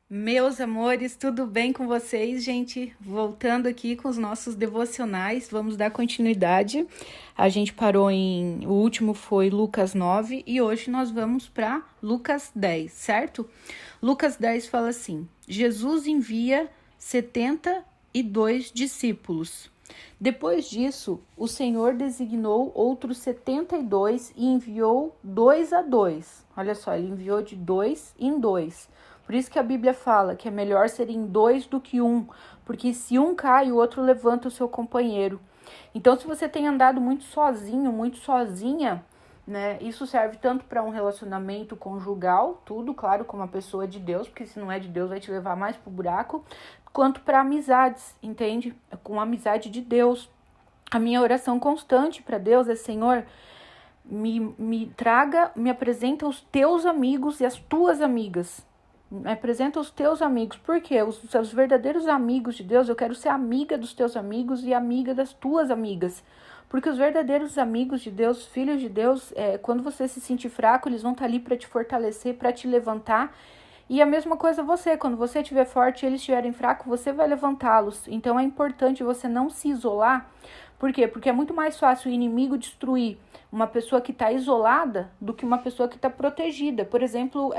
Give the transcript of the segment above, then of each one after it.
Meus amores, tudo bem com vocês, gente? Voltando aqui com os nossos devocionais, vamos dar continuidade. A gente parou o último foi Lucas 9 e hoje nós vamos para Lucas 10, certo? Lucas 10 fala assim: Jesus envia 72 discípulos. Depois disso, o Senhor designou outros 72 e enviou 2 a 2. Olha só, ele enviou de 2 em 2. Por isso que a Bíblia fala que é melhor serem 2 do que 1, porque se um cai, o outro levanta o seu companheiro. Então, se você tem andado muito sozinho, muito sozinha, né, isso serve tanto para um relacionamento conjugal, tudo, claro, com uma pessoa de Deus, porque se não é de Deus vai te levar mais pro buraco, quanto para amizades, entende? Com a amizade de Deus. A minha oração constante para Deus é: Senhor, me traga, me apresenta os teus amigos e as tuas amigas. Me apresenta os teus amigos. Por quê? Os verdadeiros amigos de Deus, eu quero ser amiga dos teus amigos e amiga das tuas amigas. Porque os verdadeiros amigos de Deus, filhos de Deus, quando você se sentir fraco, eles vão estar ali para te fortalecer, para te levantar. E a mesma coisa você, quando você estiver forte e eles estiverem fracos, você vai levantá-los. Então é importante você não se isolar. Por quê? Porque é muito mais fácil o inimigo destruir uma pessoa que está isolada do que uma pessoa que está protegida. Por exemplo,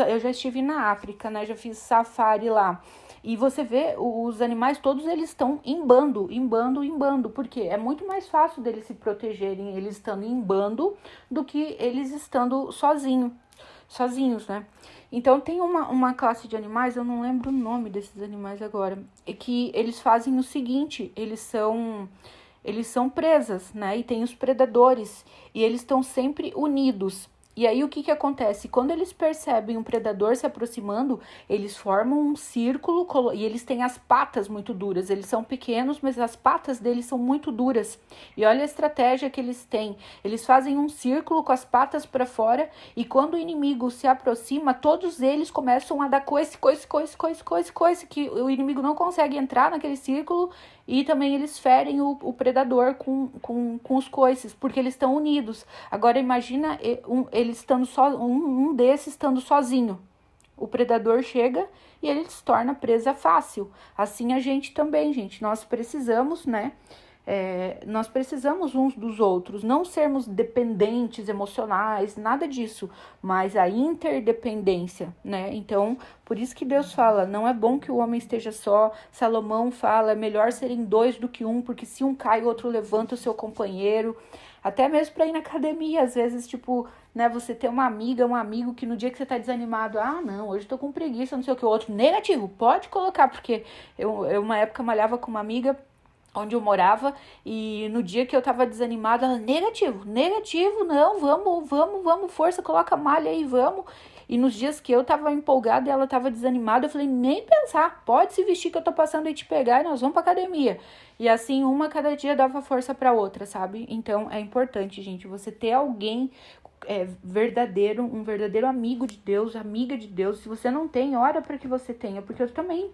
eu já estive na África, né? Já fiz safari lá. E você vê, os animais todos eles estão em bando, em bando, em bando. Por quê? É muito mais fácil deles se protegerem eles estando em bando do que eles estando sozinhos, né? Então tem uma classe de animais, eu não lembro o nome desses animais agora, é que eles fazem o seguinte: eles são presas, né? E tem os predadores, e eles estão sempre unidos. E aí o que acontece? Quando eles percebem um predador se aproximando, eles formam um círculo e eles têm as patas muito duras. Eles são pequenos, mas as patas deles são muito duras. E olha a estratégia que eles têm. Eles fazem um círculo com as patas para fora e quando o inimigo se aproxima, todos eles começam a dar coice, que o inimigo não consegue entrar naquele círculo. E também eles ferem o predador com os coices, porque eles estão unidos. Agora imagina eles estando um desses estando sozinho. O predador chega e ele se torna presa fácil. Assim a gente também, gente. Nós precisamos, né? Nós precisamos uns dos outros, não sermos dependentes emocionais, nada disso, mas a interdependência, né? Então, por isso que Deus fala, não é bom que o homem esteja só. Salomão fala, é melhor serem 2 do que 1, porque se um cai, o outro levanta o seu companheiro. Até mesmo para ir na academia, às vezes, tipo, né, você ter uma amiga, um amigo que no dia que você tá desanimado, não, hoje tô com preguiça, não sei o que, o outro, negativo, pode colocar, porque eu uma época malhava com uma amiga onde eu morava, e no dia que eu tava desanimada, ela, negativo, não, vamos, força, coloca malha aí, vamos. E nos dias que eu tava empolgada e ela tava desanimada, eu falei, nem pensar, pode se vestir que eu tô passando aí te pegar e nós vamos pra academia. E assim, uma cada dia dava força pra outra, sabe? Então, é importante, gente, você ter alguém verdadeiro, um verdadeiro amigo de Deus, amiga de Deus. Se você não tem, ora para que você tenha, porque eu também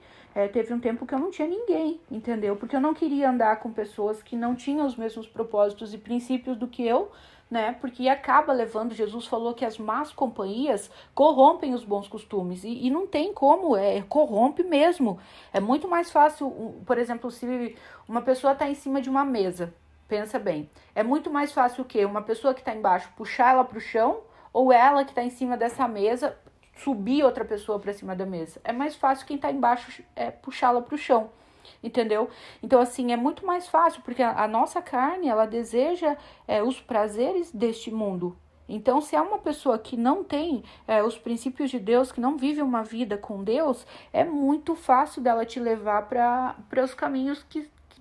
teve um tempo que eu não tinha ninguém, entendeu? Porque eu não queria andar com pessoas que não tinham os mesmos propósitos e princípios do que eu, né? Porque acaba levando, Jesus falou que as más companhias corrompem os bons costumes, e não tem como, corrompe mesmo. É muito mais fácil, por exemplo, se uma pessoa está em cima de uma mesa, pensa bem, é muito mais fácil o quê? Uma pessoa que está embaixo puxar ela para o chão, ou ela que está em cima dessa mesa subir outra pessoa para cima da mesa? É mais fácil quem está embaixo puxá-la para o chão, entendeu? Então, assim, é muito mais fácil, porque a nossa carne, ela deseja os prazeres deste mundo. Então, se é uma pessoa que não tem os princípios de Deus, que não vive uma vida com Deus, é muito fácil dela te levar para os caminhos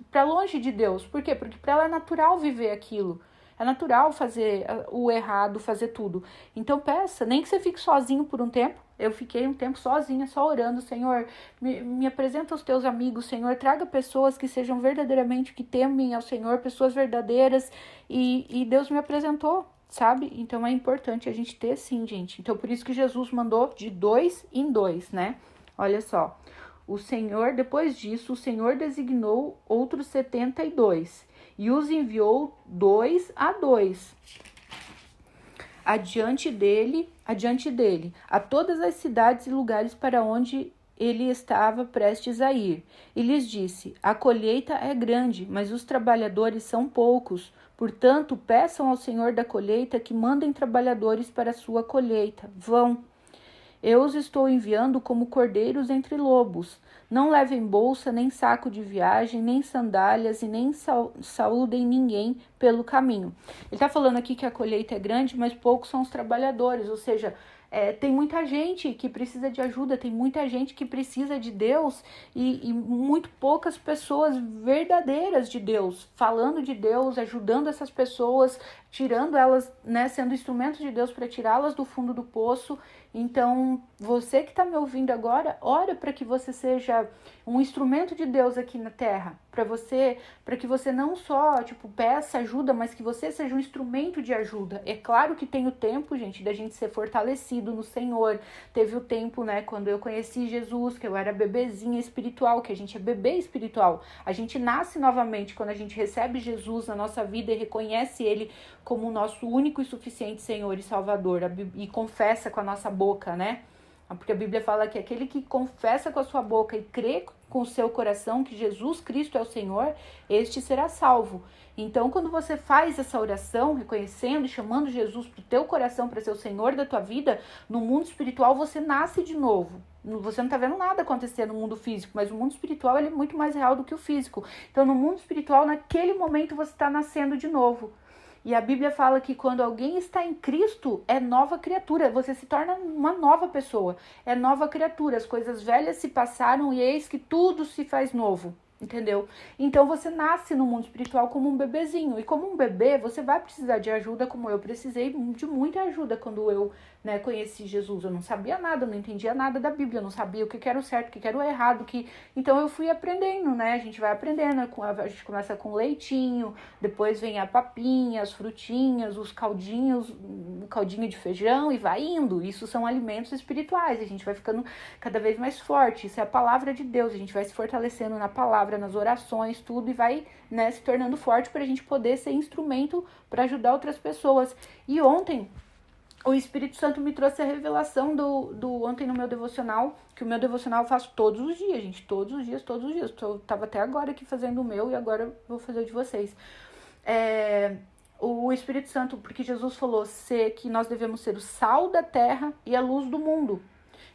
para longe de Deus. Por quê? Porque para ela é natural viver aquilo. É natural fazer o errado, fazer tudo. Então peça, nem que você fique sozinho por um tempo. Eu fiquei um tempo sozinha, só orando. Senhor, me apresenta os teus amigos, Senhor. Traga pessoas que sejam verdadeiramente, que temem ao Senhor, pessoas verdadeiras. E Deus me apresentou, sabe? Então é importante a gente ter sim, gente. Então por isso que Jesus mandou de 2 em 2, né? Olha só. Depois disso, o Senhor designou outros 72 e os enviou 2 a 2. adiante dele, a todas as cidades e lugares para onde ele estava prestes a ir. E lhes disse: a colheita é grande, mas os trabalhadores são poucos. Portanto, peçam ao Senhor da colheita que mandem trabalhadores para a sua colheita. Vão. Eu os estou enviando como cordeiros entre lobos. Não levem bolsa, nem saco de viagem, nem sandálias, e nem saúdem ninguém pelo caminho. Ele está falando aqui que a colheita é grande, mas poucos são os trabalhadores, ou seja, tem muita gente que precisa de ajuda, tem muita gente que precisa de Deus e muito poucas pessoas verdadeiras de Deus, falando de Deus, ajudando essas pessoas, tirando elas, né, sendo instrumentos de Deus para tirá-las do fundo do poço. Então, você que está me ouvindo agora, ora para que você seja um instrumento de Deus aqui na terra, para que você não só, peça ajuda, mas que você seja um instrumento de ajuda. É claro que tem o tempo, gente, da gente ser fortalecido no Senhor. Teve o tempo, né, quando eu conheci Jesus, que eu era bebezinha espiritual, que a gente é bebê espiritual. A gente nasce novamente quando a gente recebe Jesus na nossa vida e reconhece Ele como o nosso único e suficiente Senhor e Salvador, e confessa com a nossa boca, né? Porque a Bíblia fala que aquele que confessa com a sua boca e crê com o seu coração que Jesus Cristo é o Senhor, este será salvo. Então, quando você faz essa oração, reconhecendo e chamando Jesus para o teu coração, para ser o Senhor da tua vida, no mundo espiritual você nasce de novo. Você não está vendo nada acontecer no mundo físico, mas o mundo espiritual ele é muito mais real do que o físico. Então, no mundo espiritual, naquele momento você está nascendo de novo. E a Bíblia fala que quando alguém está em Cristo, é nova criatura. Você se torna uma nova pessoa. É nova criatura. As coisas velhas se passaram e eis que tudo se faz novo. Entendeu? Então você nasce no mundo espiritual como um bebezinho. E como um bebê, você vai precisar de ajuda, como eu precisei de muita ajuda quando eu, né, conheci Jesus. Eu não sabia nada, eu não entendia nada da Bíblia, eu não sabia o que era o certo, o que era o errado. Então eu fui aprendendo, né? A gente vai aprendendo. A gente começa com leitinho, depois vem a papinha, as frutinhas, os caldinhos, o caldinho de feijão e vai indo. Isso são alimentos espirituais. A gente vai ficando cada vez mais forte. Isso é a palavra de Deus. A gente vai se fortalecendo na palavra, nas orações, tudo, e vai, né, se tornando forte para a gente poder ser instrumento para ajudar outras pessoas. E ontem o Espírito Santo me trouxe a revelação do ontem no meu devocional, que o meu devocional eu faço todos os dias, gente, todos os dias. Eu tava até agora aqui fazendo o meu e agora eu vou fazer o de vocês. O Espírito Santo, porque Jesus falou que nós devemos ser o sal da terra e a luz do mundo.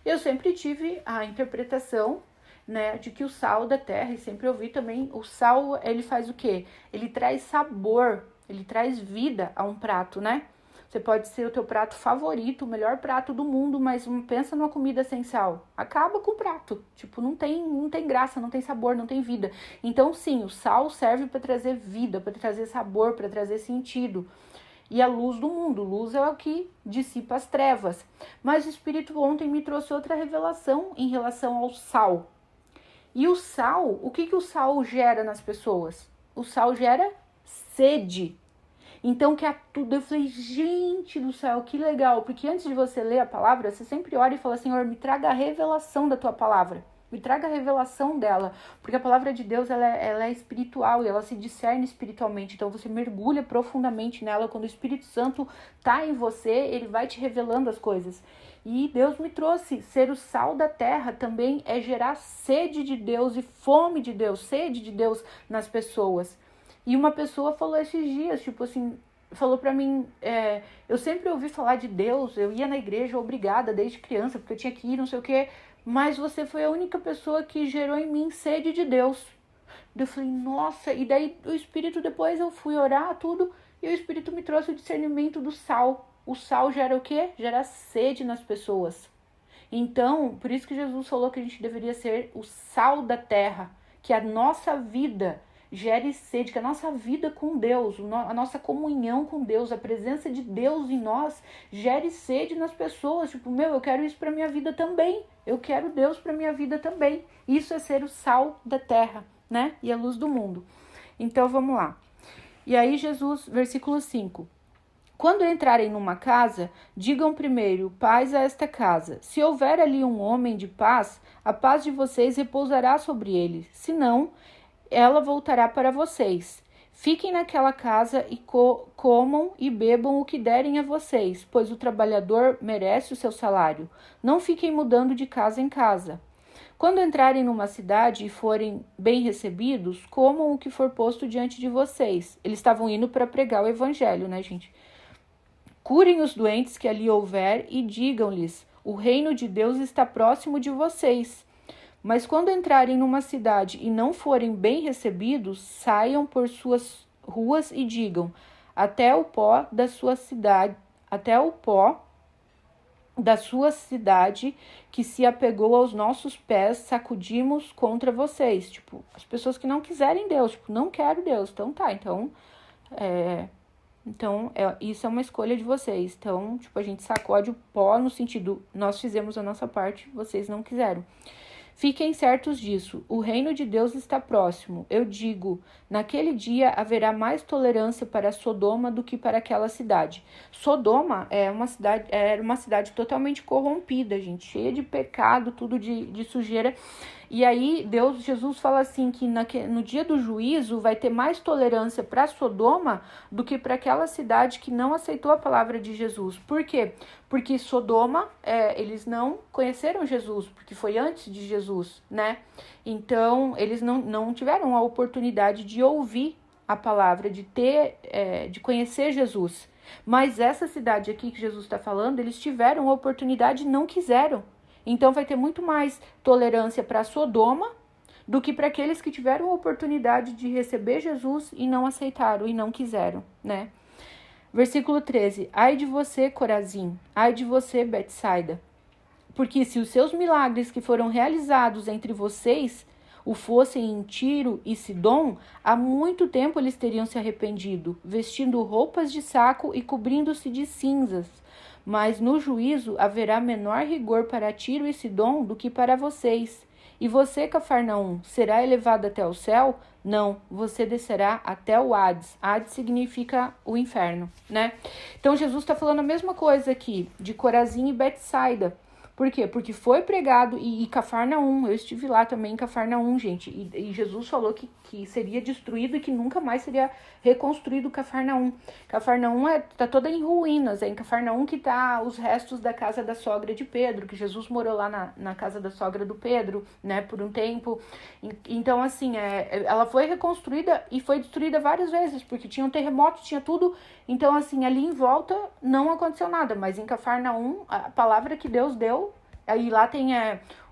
Eu sempre tive a interpretação, né, de que o sal da terra, e sempre ouvi também, o sal, ele faz o quê? Ele traz sabor, ele traz vida a um prato, né? Você pode ser o teu prato favorito, o melhor prato do mundo, mas pensa numa comida sem sal. Acaba com o prato. Não tem graça, não tem sabor, não tem vida. Então, sim, o sal serve para trazer vida, para trazer sabor, para trazer sentido. E a luz do mundo. Luz é o que dissipa as trevas. Mas o Espírito ontem me trouxe outra revelação em relação ao sal. E o sal, o que o sal gera nas pessoas? O sal gera sede. Então, que é tudo. Eu falei, gente do céu, que legal. Porque antes de você ler a palavra, você sempre ora e fala, Senhor, me traga a revelação da tua palavra. Me traga a revelação dela. Porque a palavra de Deus, ela é espiritual e ela se discerne espiritualmente. Então, você mergulha profundamente nela. Quando o Espírito Santo está em você, ele vai te revelando as coisas. E Deus me trouxe, ser o sal da terra também é gerar sede de Deus e fome de Deus, sede de Deus nas pessoas. E uma pessoa falou esses dias, falou pra mim, eu sempre ouvi falar de Deus, eu ia na igreja obrigada desde criança, porque eu tinha que ir, não sei o quê, mas você foi a única pessoa que gerou em mim sede de Deus. Eu falei, nossa, e daí o Espírito, depois eu fui orar, tudo, e o Espírito me trouxe o discernimento do sal. O sal gera o quê? Gera sede nas pessoas. Então, por isso que Jesus falou que a gente deveria ser o sal da terra, que a nossa vida gere sede, que a nossa vida com Deus, a nossa comunhão com Deus, a presença de Deus em nós, gere sede nas pessoas. Eu quero isso para minha vida também. Eu quero Deus para minha vida também. Isso é ser o sal da terra, né? E a luz do mundo. Então, vamos lá. E aí, Jesus, versículo 5. Quando entrarem numa casa, digam primeiro, paz a esta casa. Se houver ali um homem de paz, a paz de vocês repousará sobre ele. Se não, ela voltará para vocês. Fiquem naquela casa e comam e bebam o que derem a vocês, pois o trabalhador merece o seu salário. Não fiquem mudando de casa em casa. Quando entrarem numa cidade e forem bem recebidos, comam o que for posto diante de vocês. Eles estavam indo para pregar o evangelho, né, gente? Curem os doentes que ali houver e digam-lhes: o reino de Deus está próximo de vocês. Mas quando entrarem numa cidade e não forem bem recebidos, saiam por suas ruas e digam: até o pó da sua cidade, até o pó da sua cidade que se apegou aos nossos pés, sacudimos contra vocês. Tipo, as pessoas que não quiserem Deus, tipo, não quero Deus. Então tá, isso é uma escolha de vocês. Então, tipo, a gente sacode o pó no sentido, nós fizemos a nossa parte, vocês não quiseram. Fiquem certos disso, o reino de Deus está próximo. Eu digo, naquele dia haverá mais tolerância para Sodoma do que para aquela cidade. Sodoma era uma cidade totalmente corrompida, gente, cheia de pecado, tudo de sujeira. E aí Jesus fala assim que no dia do juízo vai ter mais tolerância para Sodoma do que para aquela cidade que não aceitou a palavra de Jesus. Por quê? Porque Sodoma, eles não conheceram Jesus, porque foi antes de Jesus, né? Então, eles não tiveram a oportunidade de ouvir a palavra, de conhecer Jesus. Mas essa cidade aqui que Jesus está falando, eles tiveram a oportunidade e não quiseram. Então, vai ter muito mais tolerância para Sodoma do que para aqueles que tiveram a oportunidade de receber Jesus e não aceitaram e não quiseram, né? Versículo 13. Ai de você, Corazim, ai de você, Betsaida, porque se os seus milagres que foram realizados entre vocês o fossem em Tiro e Sidom, há muito tempo eles teriam se arrependido, vestindo roupas de saco e cobrindo-se de cinzas. Mas no juízo haverá menor rigor para Tiro e Sidom do que para vocês. E você, Cafarnaum, será elevado até o céu? Não, você descerá até o Hades. Hades significa o inferno, né? Então Jesus está falando a mesma coisa aqui, de Corazim e Betsaida. Por quê? Porque foi pregado, e Cafarnaum, eu estive lá também em Cafarnaum, gente, e Jesus falou que seria destruído e que nunca mais seria reconstruído Cafarnaum. Cafarnaum tá toda em ruínas, é em Cafarnaum que tá os restos da casa da sogra de Pedro, que Jesus morou lá na casa da sogra do Pedro, né, por um tempo. Então, assim, ela foi reconstruída e foi destruída várias vezes, porque tinha um terremoto, tinha tudo. Então, assim, ali em volta não aconteceu nada, mas em Cafarnaum, a palavra que Deus deu, aí lá tem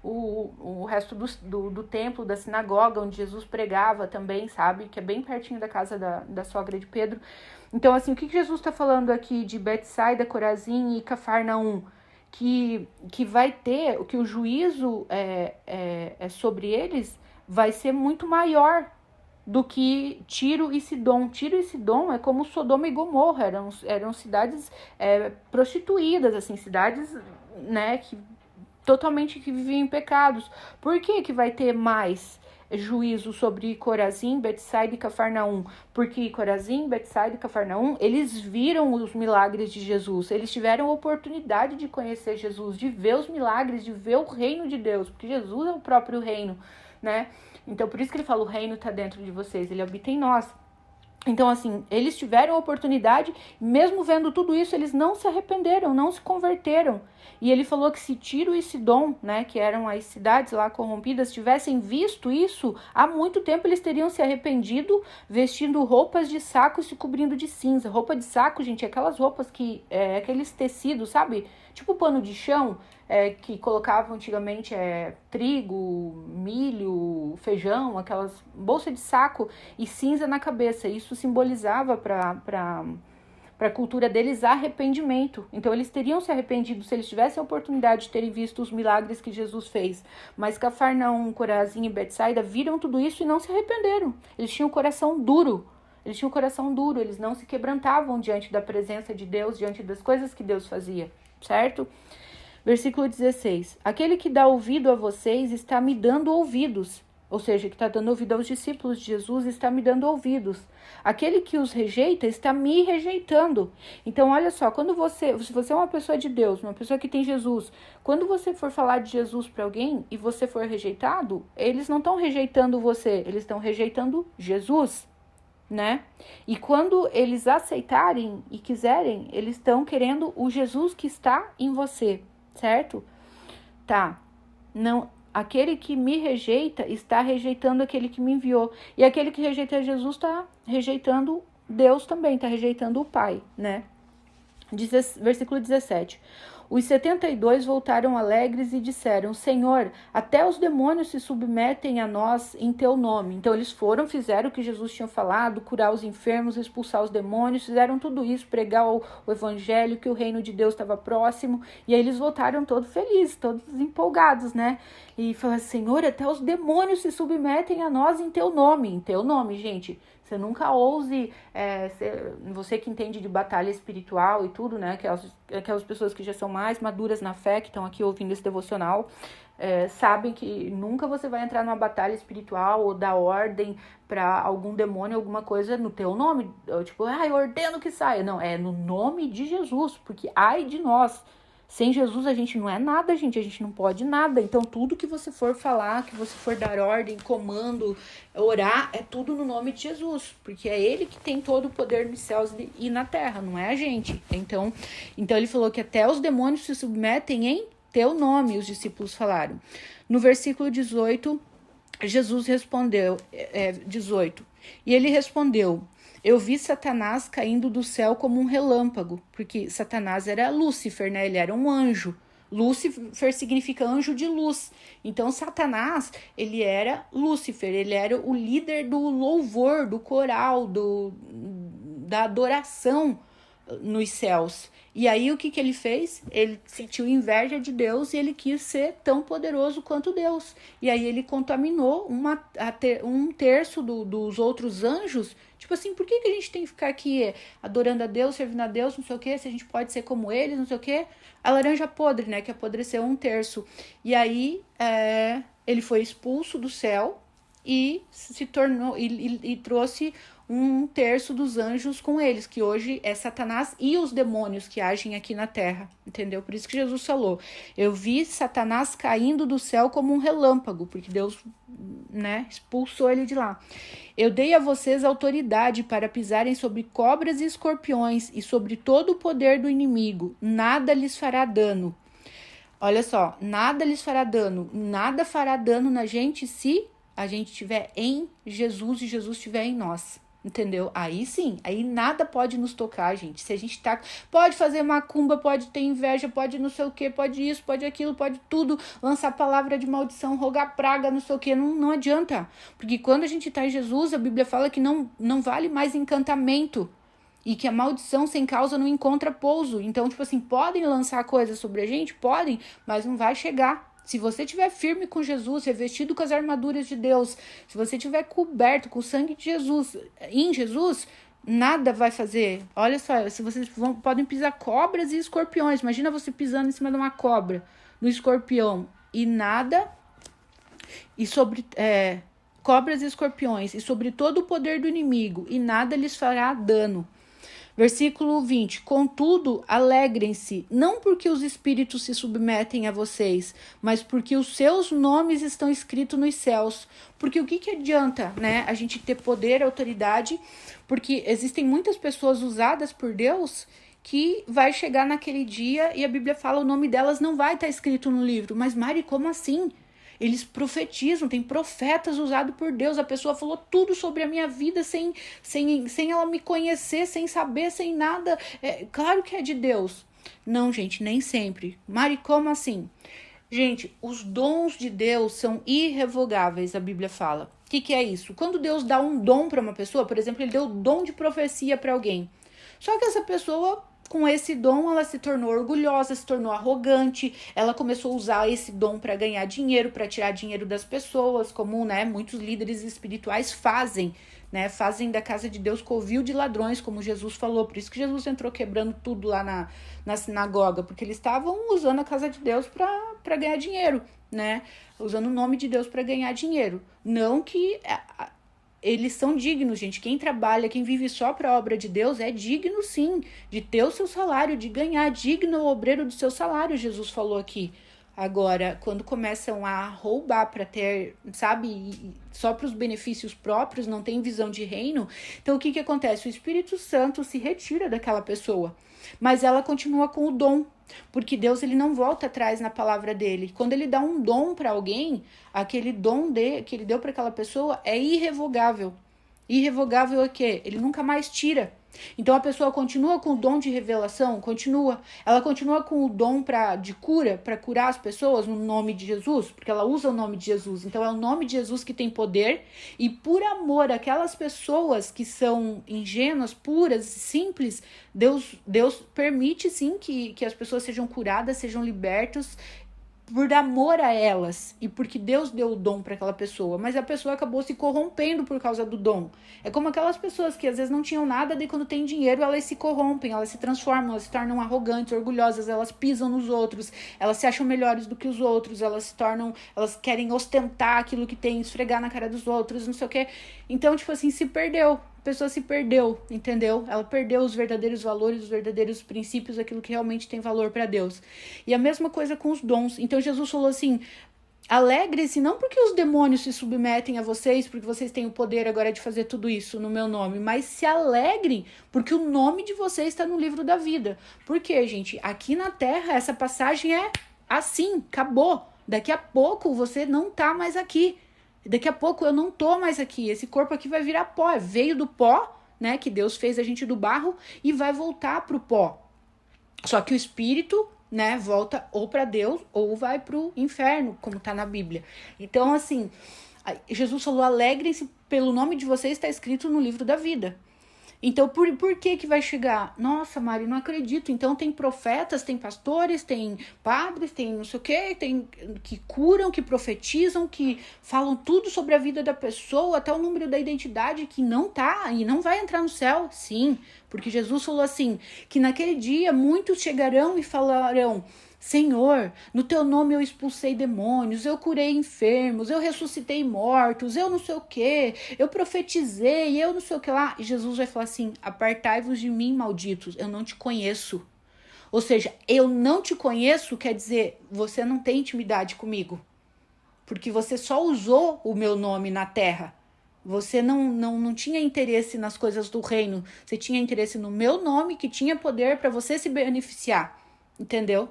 o resto do templo, da sinagoga, onde Jesus pregava também, sabe? Que é bem pertinho da casa da sogra de Pedro. Então, assim, o que Jesus está falando aqui de Betsaida, Corazim e Cafarnaum? Que vai ter, que o juízo sobre eles vai ser muito maior do que Tiro e Sidom. Tiro e Sidom é como Sodoma e Gomorra, eram cidades prostituídas, assim, cidades, né, que viviam em pecados. Por que vai ter mais juízo sobre Corazim, Betsaida e Cafarnaum? Porque Corazim, Betsaida e Cafarnaum, eles viram os milagres de Jesus, eles tiveram a oportunidade de conhecer Jesus, de ver os milagres, de ver o reino de Deus, porque Jesus é o próprio reino, né? Então, por isso que ele fala, o reino está dentro de vocês, ele habita em nós. Então, assim, eles tiveram a oportunidade, mesmo vendo tudo isso, eles não se arrependeram, não se converteram. E ele falou que se Tiro e Sidom, né, que eram as cidades lá corrompidas, tivessem visto isso, há muito tempo eles teriam se arrependido, vestindo roupas de saco e se cobrindo de cinza. Roupa de saco, gente, é aquelas roupas que, aqueles tecidos, sabe? Tipo pano de chão, que colocavam antigamente trigo, milho, feijão, aquelas bolsas de saco e cinza na cabeça. Isso simbolizava para a cultura deles arrependimento. Então eles teriam se arrependido se eles tivessem a oportunidade de terem visto os milagres que Jesus fez. Mas Cafarnaum, Corazim e Betsaida viram tudo isso e não se arrependeram. Eles tinham o coração duro. Eles não se quebrantavam diante da presença de Deus, diante das coisas que Deus fazia, certo? Versículo 16. Aquele que dá ouvido a vocês está me dando ouvidos. Ou seja, que está dando ouvido aos discípulos de Jesus está me dando ouvidos. Aquele que os rejeita está me rejeitando. Então, olha só, se você é uma pessoa de Deus, uma pessoa que tem Jesus, quando você for falar de Jesus para alguém e você for rejeitado, eles não estão rejeitando você, eles estão rejeitando Jesus, né? E quando eles aceitarem e quiserem, eles estão querendo o Jesus que está em você, certo? Tá, não, aquele que me rejeita está rejeitando aquele que me enviou. E aquele que rejeita Jesus está rejeitando Deus também, está rejeitando o Pai, né? Versículo 17. Os 72 voltaram alegres e disseram: Senhor, até os demônios se submetem a nós em teu nome. Então eles foram, fizeram o que Jesus tinha falado, curar os enfermos, expulsar os demônios, fizeram tudo isso, pregar o evangelho, que o reino de Deus estava próximo. E aí eles voltaram todos felizes, todos empolgados, né? E falaram: Senhor, até os demônios se submetem a nós em teu nome, gente. Você nunca ouse, você que entende de batalha espiritual e tudo, né? Aquelas pessoas que já são mais maduras na fé, que estão aqui ouvindo esse devocional, sabem que nunca você vai entrar numa batalha espiritual ou dar ordem para algum demônio, alguma coisa no teu nome. Tipo, eu ordeno que saia. Não, é no nome de Jesus, porque ai de nós. Sem Jesus a gente não é nada, gente, a gente não pode nada. Então tudo que você for falar, que você for dar ordem, comando, orar, é tudo no nome de Jesus, porque é ele que tem todo o poder nos céus e na terra, não é a gente. Então ele falou que até os demônios se submetem em teu nome, os discípulos falaram. No versículo 18, Jesus respondeu, 18, e ele respondeu: eu vi Satanás caindo do céu como um relâmpago, porque Satanás era Lúcifer, né? Ele era um anjo. Lúcifer significa anjo de luz. Então, Satanás, ele era Lúcifer, ele era o líder do louvor, do coral, da adoração nos céus. E aí, o que ele fez? Ele sentiu inveja de Deus e ele quis ser tão poderoso quanto Deus. E aí, ele contaminou um terço dos outros anjos. Tipo assim, por que a gente tem que ficar aqui adorando a Deus, servindo a Deus, não sei o que, se a gente pode ser como eles, não sei o que. A laranja podre, né, que apodreceu um terço. E aí, ele foi expulso do céu e se tornou, e trouxe um terço dos anjos com eles, que hoje é Satanás e os demônios que agem aqui na terra, entendeu? Por isso que Jesus falou: eu vi Satanás caindo do céu como um relâmpago, porque Deus, né, expulsou ele de lá. Eu dei a vocês autoridade para pisarem sobre cobras e escorpiões e sobre todo o poder do inimigo, nada lhes fará dano. Olha só, nada lhes fará dano, nada fará dano na gente se a gente estiver em Jesus e Jesus estiver em nós. Entendeu? Aí sim, aí nada pode nos tocar, gente. Se a gente tá... Pode fazer macumba, pode ter inveja, pode não sei o que, pode isso, pode aquilo, pode tudo, lançar palavra de maldição, rogar praga, não sei o que, não adianta. Porque quando a gente tá em Jesus, a Bíblia fala que não vale mais encantamento. E que a maldição sem causa não encontra pouso. Então, tipo assim, podem lançar coisas sobre a gente? Podem, mas não vai chegar. Se você estiver firme com Jesus, revestido com as armaduras de Deus, se você estiver coberto com o sangue de Jesus, em Jesus, nada vai fazer. Olha só, se vocês podem pisar cobras e escorpiões. Imagina você pisando em cima de uma cobra, no escorpião, e nada, e sobre cobras e escorpiões, e sobre todo o poder do inimigo, e nada lhes fará dano. Versículo 20, contudo, alegrem-se, não porque os espíritos se submetem a vocês, mas porque os seus nomes estão escritos nos céus. Porque o que adianta, né, a gente ter poder, autoridade, porque existem muitas pessoas usadas por Deus que vai chegar naquele dia e a Bíblia fala o nome delas não vai estar escrito no livro. Mas Mari, como assim? Eles profetizam, tem profetas usados por Deus. A pessoa falou tudo sobre a minha vida sem ela me conhecer, sem saber, sem nada. Claro que é de Deus. Não, gente, nem sempre. Mari, como assim? Gente, os dons de Deus são irrevogáveis, a Bíblia fala. O que é isso? Quando Deus dá um dom para uma pessoa, por exemplo, ele deu o dom de profecia para alguém. Só que essa pessoa, com esse dom, ela se tornou orgulhosa, se tornou arrogante, ela começou a usar esse dom para ganhar dinheiro, para tirar dinheiro das pessoas, como, né, muitos líderes espirituais fazem, né, fazem da casa de Deus covil de ladrões, como Jesus falou. Por isso que Jesus entrou quebrando tudo lá na sinagoga, porque eles estavam usando a casa de Deus para ganhar dinheiro, né, usando o nome de Deus para ganhar dinheiro. Não que... eles são dignos, gente. Quem trabalha, quem vive só para a obra de Deus é digno, sim, de ter o seu salário, de ganhar. Digno o obreiro do seu salário, Jesus falou aqui. Agora, quando começam a roubar para ter, sabe, só para os benefícios próprios, não tem visão de reino, então o que acontece? O Espírito Santo se retira daquela pessoa, mas ela continua com o dom, porque Deus ele não volta atrás na palavra dele. Quando ele dá um dom para alguém, aquele dom que ele deu para aquela pessoa é irrevogável. Irrevogável é o quê? Ele nunca mais tira. Então a pessoa continua com o dom de revelação, ela continua com o dom de cura, para curar as pessoas no nome de Jesus, porque ela usa o nome de Jesus. Então é o nome de Jesus que tem poder, e por amor àquelas pessoas que são ingênuas, puras, simples, Deus permite sim que as pessoas sejam curadas, sejam libertas, por amor a elas e porque Deus deu o dom para aquela pessoa, mas a pessoa acabou se corrompendo por causa do dom. É como aquelas pessoas que às vezes não tinham nada, daí quando tem dinheiro elas se corrompem, elas se transformam, elas se tornam arrogantes, orgulhosas, elas pisam nos outros, elas se acham melhores do que os outros, elas querem ostentar aquilo que tem, esfregar na cara dos outros, não sei o quê. Então, tipo assim, se perdeu. A pessoa se perdeu, entendeu? Ela perdeu os verdadeiros valores, os verdadeiros princípios, aquilo que realmente tem valor para Deus. E a mesma coisa com os dons. Então Jesus falou assim: alegre-se não porque os demônios se submetem a vocês, porque vocês têm o poder agora de fazer tudo isso no meu nome, mas se alegrem porque o nome de vocês está no livro da vida. Por quê, gente? Aqui na Terra essa passagem é assim, acabou. Daqui a pouco você não tá mais aqui. Daqui a pouco eu não tô mais aqui, esse corpo aqui vai virar pó, veio do pó, né, que Deus fez a gente do barro, e vai voltar pro pó. Só que o espírito, né, volta ou para Deus ou vai pro inferno, como tá na Bíblia. Então, assim, Jesus falou: alegrem-se pelo nome de vocês, está escrito no livro da vida. Então, por que vai chegar? Nossa, Mari, não acredito. Então, tem profetas, tem pastores, tem padres, tem não sei o quê, tem que curam, que profetizam, que falam tudo sobre a vida da pessoa, até o número da identidade, que não tá e não vai entrar no céu. Sim, porque Jesus falou assim, que naquele dia muitos chegarão e falarão: Senhor, no teu nome eu expulsei demônios, eu curei enfermos, eu ressuscitei mortos, eu não sei o que, eu profetizei, eu não sei o que lá. E Jesus vai falar assim: apartai-vos de mim, malditos, eu não te conheço. Ou seja, eu não te conheço quer dizer, você não tem intimidade comigo, porque você só usou o meu nome na terra. Você não tinha interesse nas coisas do reino, você tinha interesse no meu nome, que tinha poder para você se beneficiar, entendeu?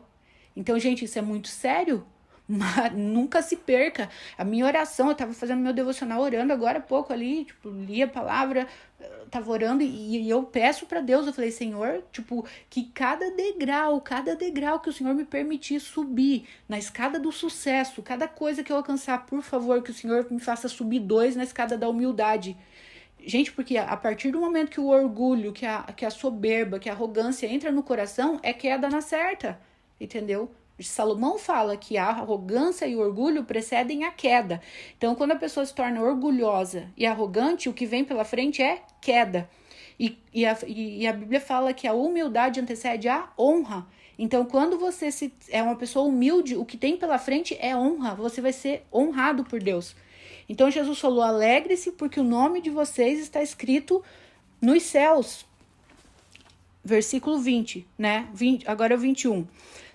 Então, gente, isso é muito sério, mas nunca se perca. A minha oração, eu tava fazendo meu devocional, orando agora há pouco ali, tipo, li a palavra, tava orando e eu peço pra Deus, eu falei: Senhor, tipo, que cada degrau que o Senhor me permitir subir na escada do sucesso, cada coisa que eu alcançar, por favor, que o Senhor me faça subir 2 na escada da humildade. Gente, porque a partir do momento que o orgulho, que a soberba, que a arrogância entra no coração, é queda na certa. Entendeu? Salomão fala que a arrogância e o orgulho precedem a queda. Então, quando a pessoa se torna orgulhosa e arrogante, o que vem pela frente é queda. E a Bíblia fala que a humildade antecede a honra. Então, quando você é uma pessoa humilde, o que tem pela frente é honra. Você vai ser honrado por Deus. Então, Jesus falou: alegre-se porque o nome de vocês está escrito nos céus. Versículo 20, né? Agora é o 21.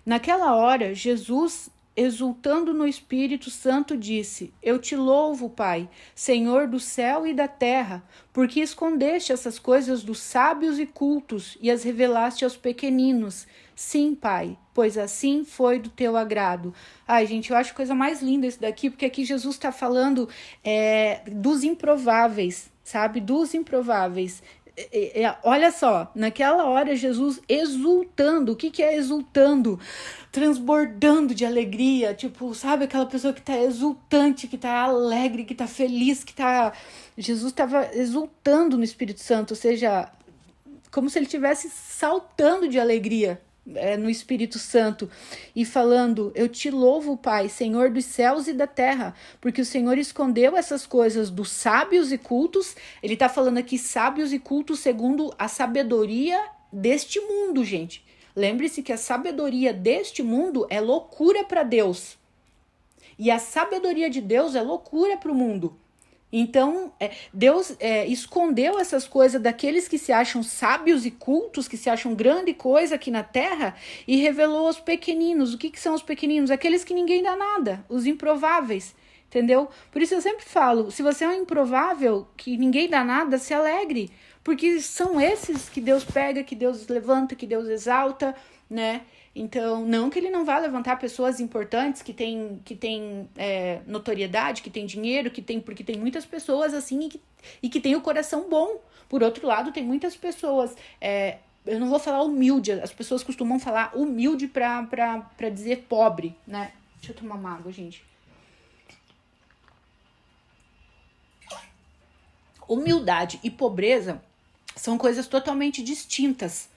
Naquela hora, Jesus, exultando no Espírito Santo, disse: eu te louvo, Pai, Senhor do céu e da terra, porque escondeste essas coisas dos sábios e cultos e as revelaste aos pequeninos. Sim, Pai, pois assim foi do teu agrado. Ai, gente, eu acho a coisa mais linda isso daqui, porque aqui Jesus está falando dos improváveis, sabe? Dos improváveis. Olha só, naquela hora Jesus exultando. O que é exultando? Transbordando de alegria, tipo, sabe, aquela pessoa que tá exultante, que tá alegre, que tá feliz, que tá... Jesus estava exultando no Espírito Santo, ou seja, como se ele estivesse saltando de alegria no Espírito Santo e falando: eu te louvo, Pai, Senhor dos céus e da terra, porque o Senhor escondeu essas coisas dos sábios e cultos. Ele tá falando aqui sábios e cultos segundo a sabedoria deste mundo, gente. Lembre-se que a sabedoria deste mundo é loucura para Deus. E a sabedoria de Deus é loucura para o mundo. Então, Deus escondeu essas coisas daqueles que se acham sábios e cultos, que se acham grande coisa aqui na terra, e revelou aos pequeninos. O que são os pequeninos? Aqueles que ninguém dá nada, os improváveis, entendeu? Por isso eu sempre falo, se você é um improvável, que ninguém dá nada, se alegre, porque são esses que Deus pega, que Deus levanta, que Deus exalta, né? Então, não que ele não vá levantar pessoas importantes que têm notoriedade, que têm dinheiro, porque tem muitas pessoas assim e que têm o coração bom. Por outro lado, tem muitas pessoas, eu não vou falar humilde, as pessoas costumam falar humilde pra dizer pobre, né? Deixa eu tomar uma água, gente. Humildade e pobreza são coisas totalmente distintas.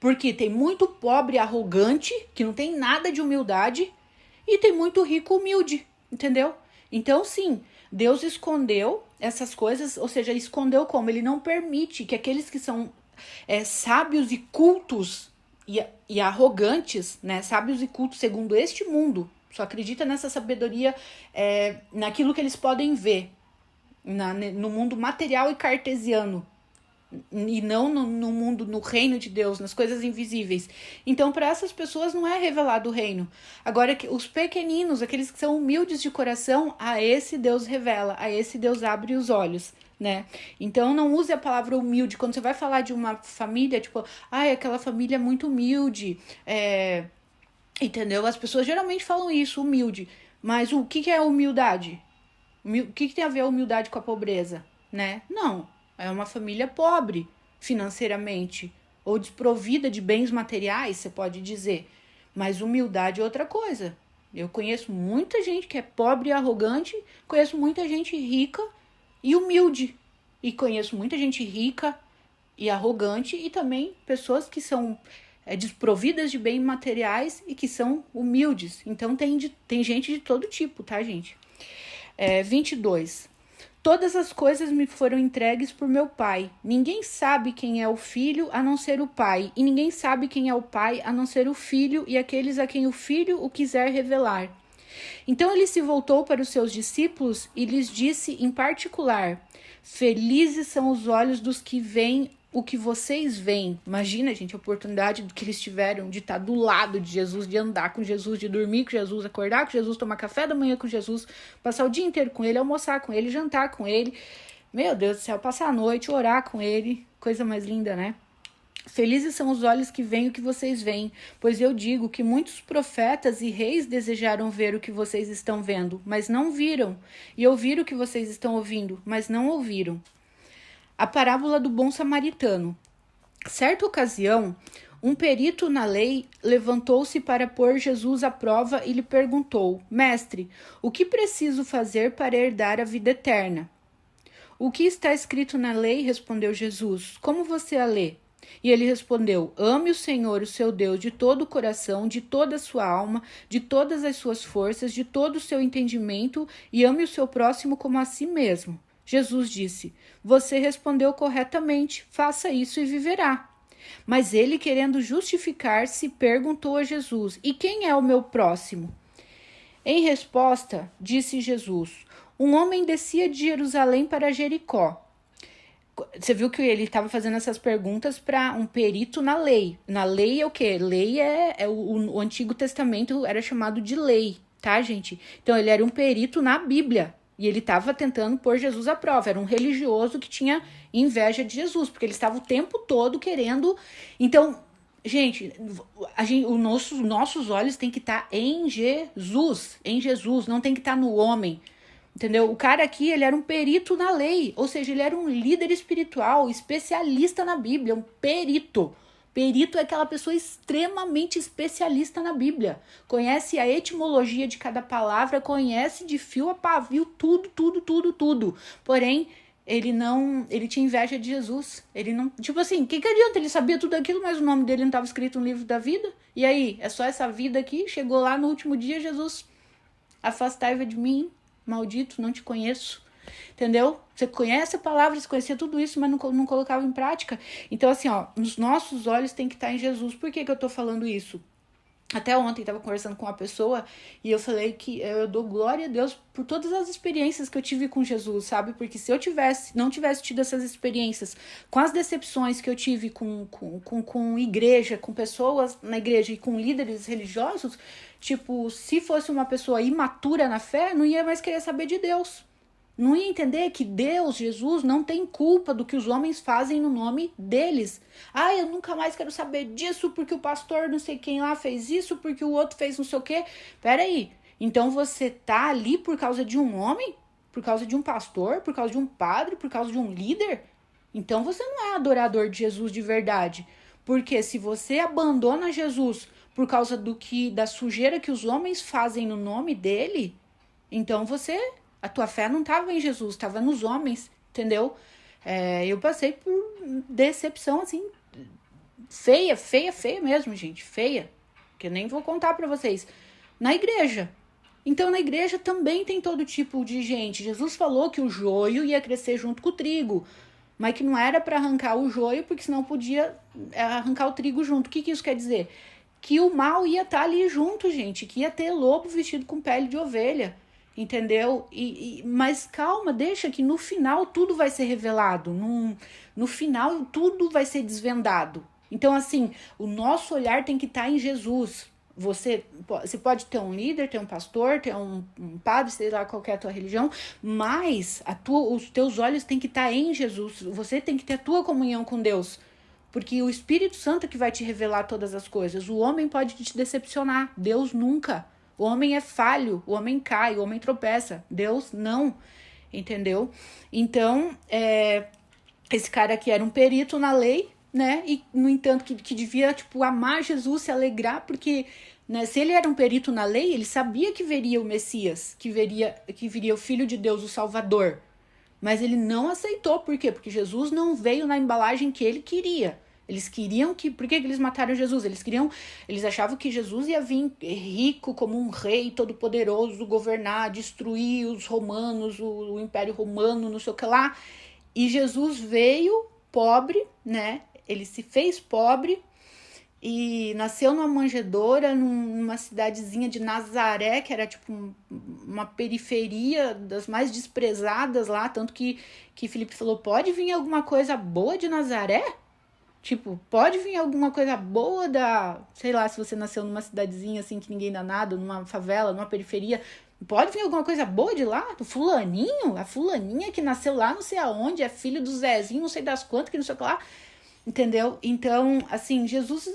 Porque tem muito pobre arrogante, que não tem nada de humildade, e tem muito rico humilde, entendeu? Então, sim, Deus escondeu essas coisas, ou seja, escondeu como? Ele não permite que aqueles que são sábios e cultos e arrogantes, né? Sábios e cultos segundo este mundo, só acredita nessa sabedoria, naquilo que eles podem ver, no mundo material e cartesiano, e não no mundo, no reino de Deus, nas coisas invisíveis. Então, para essas pessoas não é revelado o reino. Agora, os pequeninos, aqueles que são humildes de coração, a esse Deus revela, a esse Deus abre os olhos, né? Então, não use a palavra humilde. Quando você vai falar de uma família, tipo, aquela família é muito humilde, entendeu? As pessoas geralmente falam isso, humilde. Mas o que é humildade? O que tem a ver a humildade com a pobreza, né? Não. É uma família pobre financeiramente, ou desprovida de bens materiais, você pode dizer. Mas humildade é outra coisa. Eu conheço muita gente que é pobre e arrogante, conheço muita gente rica e humilde. E conheço muita gente rica e arrogante e também pessoas que são desprovidas de bens materiais e que são humildes. Então tem gente de todo tipo, tá, gente? 22. Todas as coisas me foram entregues por meu Pai. Ninguém sabe quem é o Filho a não ser o Pai, e ninguém sabe quem é o Pai a não ser o Filho e aqueles a quem o Filho o quiser revelar. Então ele se voltou para os seus discípulos e lhes disse em particular: felizes são os olhos dos que veem o que vocês veem. Imagina, gente, a oportunidade que eles tiveram de estar do lado de Jesus, de andar com Jesus, de dormir com Jesus, acordar com Jesus, tomar café da manhã com Jesus, passar o dia inteiro com ele, almoçar com ele, jantar com ele. Meu Deus do céu, passar a noite, orar com ele. Coisa mais linda, né? Felizes são os olhos que veem o que vocês veem, pois eu digo que muitos profetas e reis desejaram ver o que vocês estão vendo, mas não viram, e ouvir o que vocês estão ouvindo, mas não ouviram. A parábola do bom samaritano. Certa ocasião, um perito na lei levantou-se para pôr Jesus à prova e lhe perguntou: Mestre, o que preciso fazer para herdar a vida eterna? O que está escrito na lei? Respondeu Jesus. Como você a lê? E ele respondeu: ame o Senhor, o seu Deus, de todo o coração, de toda a sua alma, de todas as suas forças, de todo o seu entendimento, e ame o seu próximo como a si mesmo. Jesus disse: você respondeu corretamente, faça isso e viverá. Mas ele, querendo justificar-se, perguntou a Jesus: e quem é o meu próximo? Em resposta, disse Jesus: um homem descia de Jerusalém para Jericó. Você viu que ele estava fazendo essas perguntas para um perito na lei. Na lei é o quê? Lei o Antigo Testamento era chamado de lei, tá, gente? Então ele era um perito na Bíblia. E ele estava tentando pôr Jesus à prova. Era um religioso que tinha inveja de Jesus, porque ele estava o tempo todo querendo. Então, gente, os nossos olhos têm que estar em Jesus. Em Jesus, não tem que estar no homem. Entendeu? O cara aqui, ele era um perito na lei. Ou seja, ele era um líder espiritual, especialista na Bíblia, um perito. Perito é aquela pessoa extremamente especialista na Bíblia. Conhece a etimologia de cada palavra, conhece de fio a pavio tudo. Porém, ele tinha inveja de Jesus. Ele não, tipo assim, que adianta? Ele sabia tudo aquilo, mas o nome dele não estava escrito no livro da vida. E aí, é só essa vida aqui? Chegou lá no último dia, Jesus, afastai-vos de mim, maldito, não te conheço. Entendeu? Você conhece a palavra, você conhecia tudo isso, mas não colocava em prática. Então, assim, os nossos olhos têm que estar em Jesus. Por que eu tô falando isso? Até ontem estava conversando com uma pessoa e eu falei que eu dou glória a Deus por todas as experiências que eu tive com Jesus, sabe? Porque se eu não tivesse tido essas experiências, com as decepções que eu tive com igreja, com pessoas na igreja e com líderes religiosos, tipo, se fosse uma pessoa imatura na fé, não ia mais querer saber de Deus. Não ia entender que Deus, Jesus, não tem culpa do que os homens fazem no nome deles. Ah, eu nunca mais quero saber disso porque o pastor não sei quem lá fez isso, porque o outro fez não sei o quê. Peraí, então você tá ali por causa de um homem? Por causa de um pastor? Por causa de um padre? Por causa de um líder? Então você não é adorador de Jesus de verdade. Porque se você abandona Jesus por causa da sujeira que os homens fazem no nome dele, então a tua fé não estava em Jesus, estava nos homens, entendeu? Eu passei por decepção, assim, feia mesmo, gente, feia, que eu nem vou contar pra vocês, na igreja. Então, na igreja também tem todo tipo de gente. Jesus falou que o joio ia crescer junto com o trigo, mas que não era para arrancar o joio, porque senão podia arrancar o trigo junto. O que isso quer dizer? Que o mal ia estar ali junto, gente, que ia ter lobo vestido com pele de ovelha. Entendeu? Mas calma, deixa que no final tudo vai ser revelado. No final tudo vai ser desvendado. Então, assim, o nosso olhar tem que estar em Jesus. Você pode ter um líder, ter um pastor, ter um padre, sei lá qual que é a tua religião, mas os teus olhos têm que estar em Jesus. Você tem que ter a tua comunhão com Deus. Porque o Espírito Santo é que vai te revelar todas as coisas. O homem pode te decepcionar, Deus nunca. O homem é falho, o homem cai, o homem tropeça. Deus não, entendeu? Então, esse cara aqui era um perito na lei, né? E, no entanto, que devia, tipo, amar Jesus, se alegrar, porque, né, se ele era um perito na lei, ele sabia que viria o Messias, que viria o Filho de Deus, o Salvador. Mas ele não aceitou, por quê? Porque Jesus não veio na embalagem que ele queria. Eles queriam que... Por que eles mataram Jesus? Eles achavam que Jesus ia vir rico como um rei todo-poderoso, governar, destruir os romanos, o Império Romano, não sei o que lá. E Jesus veio pobre, né? Ele se fez pobre e nasceu numa manjedoura, numa cidadezinha de Nazaré, que era tipo uma periferia das mais desprezadas lá. Tanto que Felipe falou, pode vir alguma coisa boa de Nazaré? Tipo, pode vir alguma coisa boa sei lá, se você nasceu numa cidadezinha assim que ninguém dá nada, numa favela, numa periferia, pode vir alguma coisa boa de lá? Do fulaninho? A fulaninha que nasceu lá não sei aonde, é filho do Zezinho, não sei das quantas, que não sei o que lá. Entendeu? Então, assim, Jesus...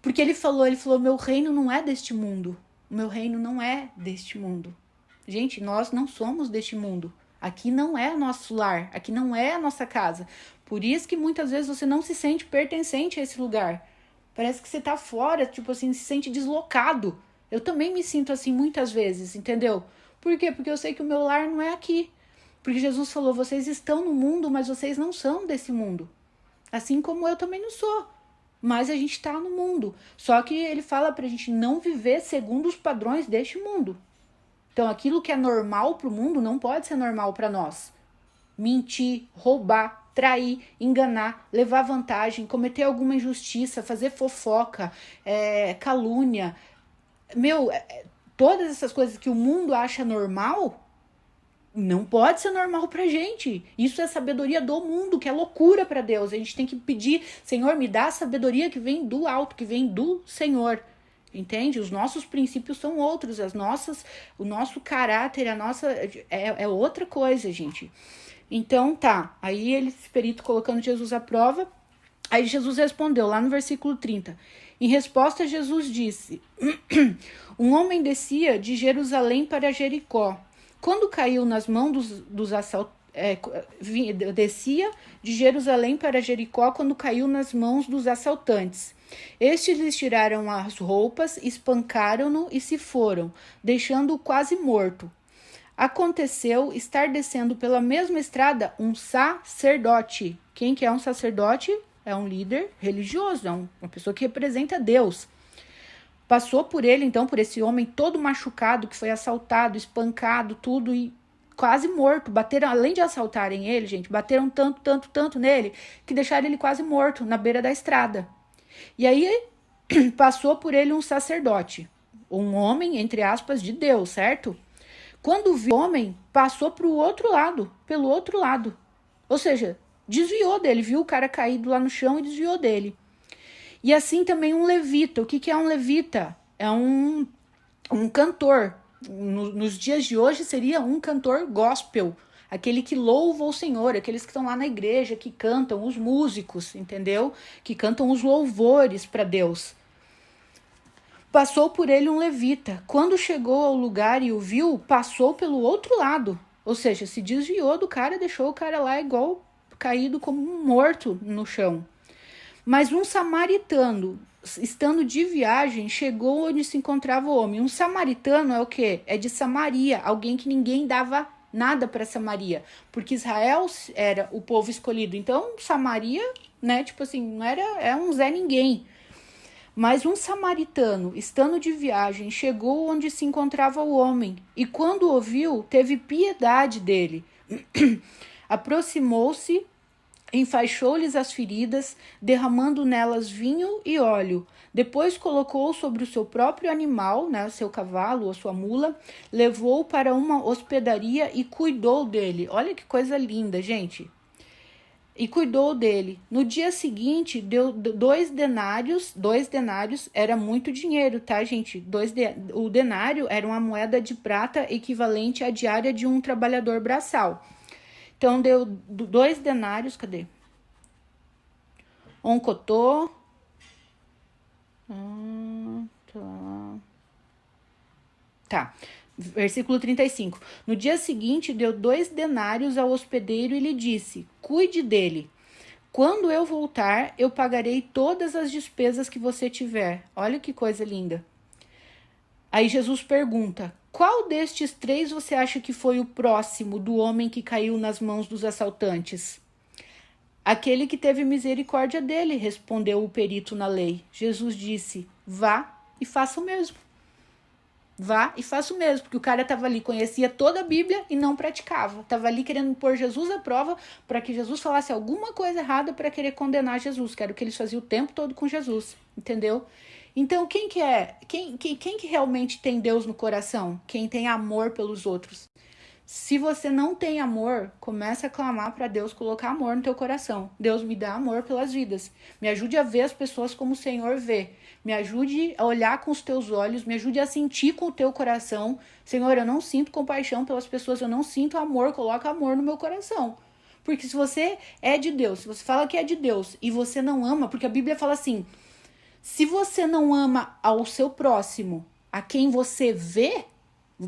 Porque ele falou, meu reino não é deste mundo. O meu reino não é deste mundo. Gente, nós não somos deste mundo. Aqui não é nosso lar, aqui não é a nossa casa. Por isso que muitas vezes você não se sente pertencente a esse lugar. Parece que você tá fora, tipo assim, se sente deslocado. Eu também me sinto assim muitas vezes, entendeu? Por quê? Porque eu sei que o meu lar não é aqui. Porque Jesus falou, vocês estão no mundo, mas vocês não são desse mundo. Assim como eu também não sou. Mas a gente tá no mundo. Só que ele fala pra gente não viver segundo os padrões deste mundo. Então, aquilo que é normal pro mundo não pode ser normal para nós. Mentir, roubar, trair, enganar, levar vantagem, cometer alguma injustiça, fazer fofoca, calúnia. Todas essas coisas que o mundo acha normal, não pode ser normal pra gente. Isso é sabedoria do mundo, que é loucura pra Deus. A gente tem que pedir, Senhor, me dá a sabedoria que vem do alto, que vem do Senhor. Entende? Os nossos princípios são outros, o nosso caráter, é outra coisa, gente. Então, tá. Aí esse perito colocando Jesus à prova. Aí Jesus respondeu, lá no versículo 30. Em resposta, Jesus disse, um homem descia de Jerusalém para Jericó. Quando caiu nas mãos dos assaltantes, descia de Jerusalém para Jericó quando caiu nas mãos dos assaltantes. Estes lhes tiraram as roupas, espancaram-no e se foram, deixando-o quase morto. Aconteceu estar descendo pela mesma estrada um sacerdote. Quem que é um sacerdote? É um líder religioso, é uma pessoa que representa Deus. Passou por ele, então, por esse homem todo machucado, que foi assaltado, espancado, tudo, e quase morto. Bateram, além de assaltarem ele, gente, bateram tanto nele, que deixaram ele quase morto, na beira da estrada. E aí, passou por ele um sacerdote, um homem, entre aspas, de Deus, certo? Quando viu o homem, passou para o outro lado, pelo outro lado. Ou seja, desviou dele, viu o cara caído lá no chão e desviou dele. E assim também um levita. O que é um levita? É um cantor. Nos dias de hoje seria um cantor gospel. Aquele que louva o Senhor, aqueles que estão lá na igreja, que cantam, os músicos, entendeu? Que cantam os louvores para Deus. Passou por ele um levita. Quando chegou ao lugar e o viu, passou pelo outro lado. Ou seja, se desviou do cara, deixou o cara lá igual caído como um morto no chão. Mas um samaritano, estando de viagem, chegou onde se encontrava o homem. Um samaritano é o quê? É de Samaria, alguém que ninguém dava nada para Samaria, porque Israel era o povo escolhido. Então, Samaria, né, tipo assim, não era, é um Zé Ninguém. Mas um samaritano, estando de viagem, chegou onde se encontrava o homem, e quando o viu, teve piedade dele. Aproximou-se, enfaixou-lhes as feridas, derramando nelas vinho e óleo. Depois colocou sobre o seu próprio animal, né, seu cavalo ou sua mula, levou-o para uma hospedaria e cuidou dele. Olha que coisa linda, gente. E cuidou dele. No dia seguinte, deu 2 denários. 2 denários era muito dinheiro, tá, gente? O denário era uma moeda de prata equivalente à diária de um trabalhador braçal. Então, deu 2 denários, cadê? Oncotô. Tá. Versículo 35. No dia seguinte, deu 2 denários ao hospedeiro e lhe disse: cuide dele. Quando eu voltar, eu pagarei todas as despesas que você tiver. Olha que coisa linda. Aí Jesus pergunta: qual destes 3 você acha que foi o próximo do homem que caiu nas mãos dos assaltantes? Aquele que teve misericórdia dele, respondeu o perito na lei. Jesus disse: vá e faça o mesmo. Vá e faça o mesmo, porque o cara estava ali, conhecia toda a Bíblia e não praticava. Estava ali querendo pôr Jesus à prova para que Jesus falasse alguma coisa errada para querer condenar Jesus, que era o que eles faziam o tempo todo com Jesus, entendeu? Então, quem que realmente tem Deus no coração? Quem tem amor pelos outros. Se você não tem amor, comece a clamar para Deus colocar amor no teu coração. Deus, me dá amor pelas vidas. Me ajude a ver as pessoas como o Senhor vê. Me ajude a olhar com os teus olhos. Me ajude a sentir com o teu coração. Senhor, eu não sinto compaixão pelas pessoas. Eu não sinto amor. Coloca amor no meu coração. Porque se você é de Deus, se você fala que é de Deus e você não ama, porque a Bíblia fala assim, se você não ama ao seu próximo, a quem você vê,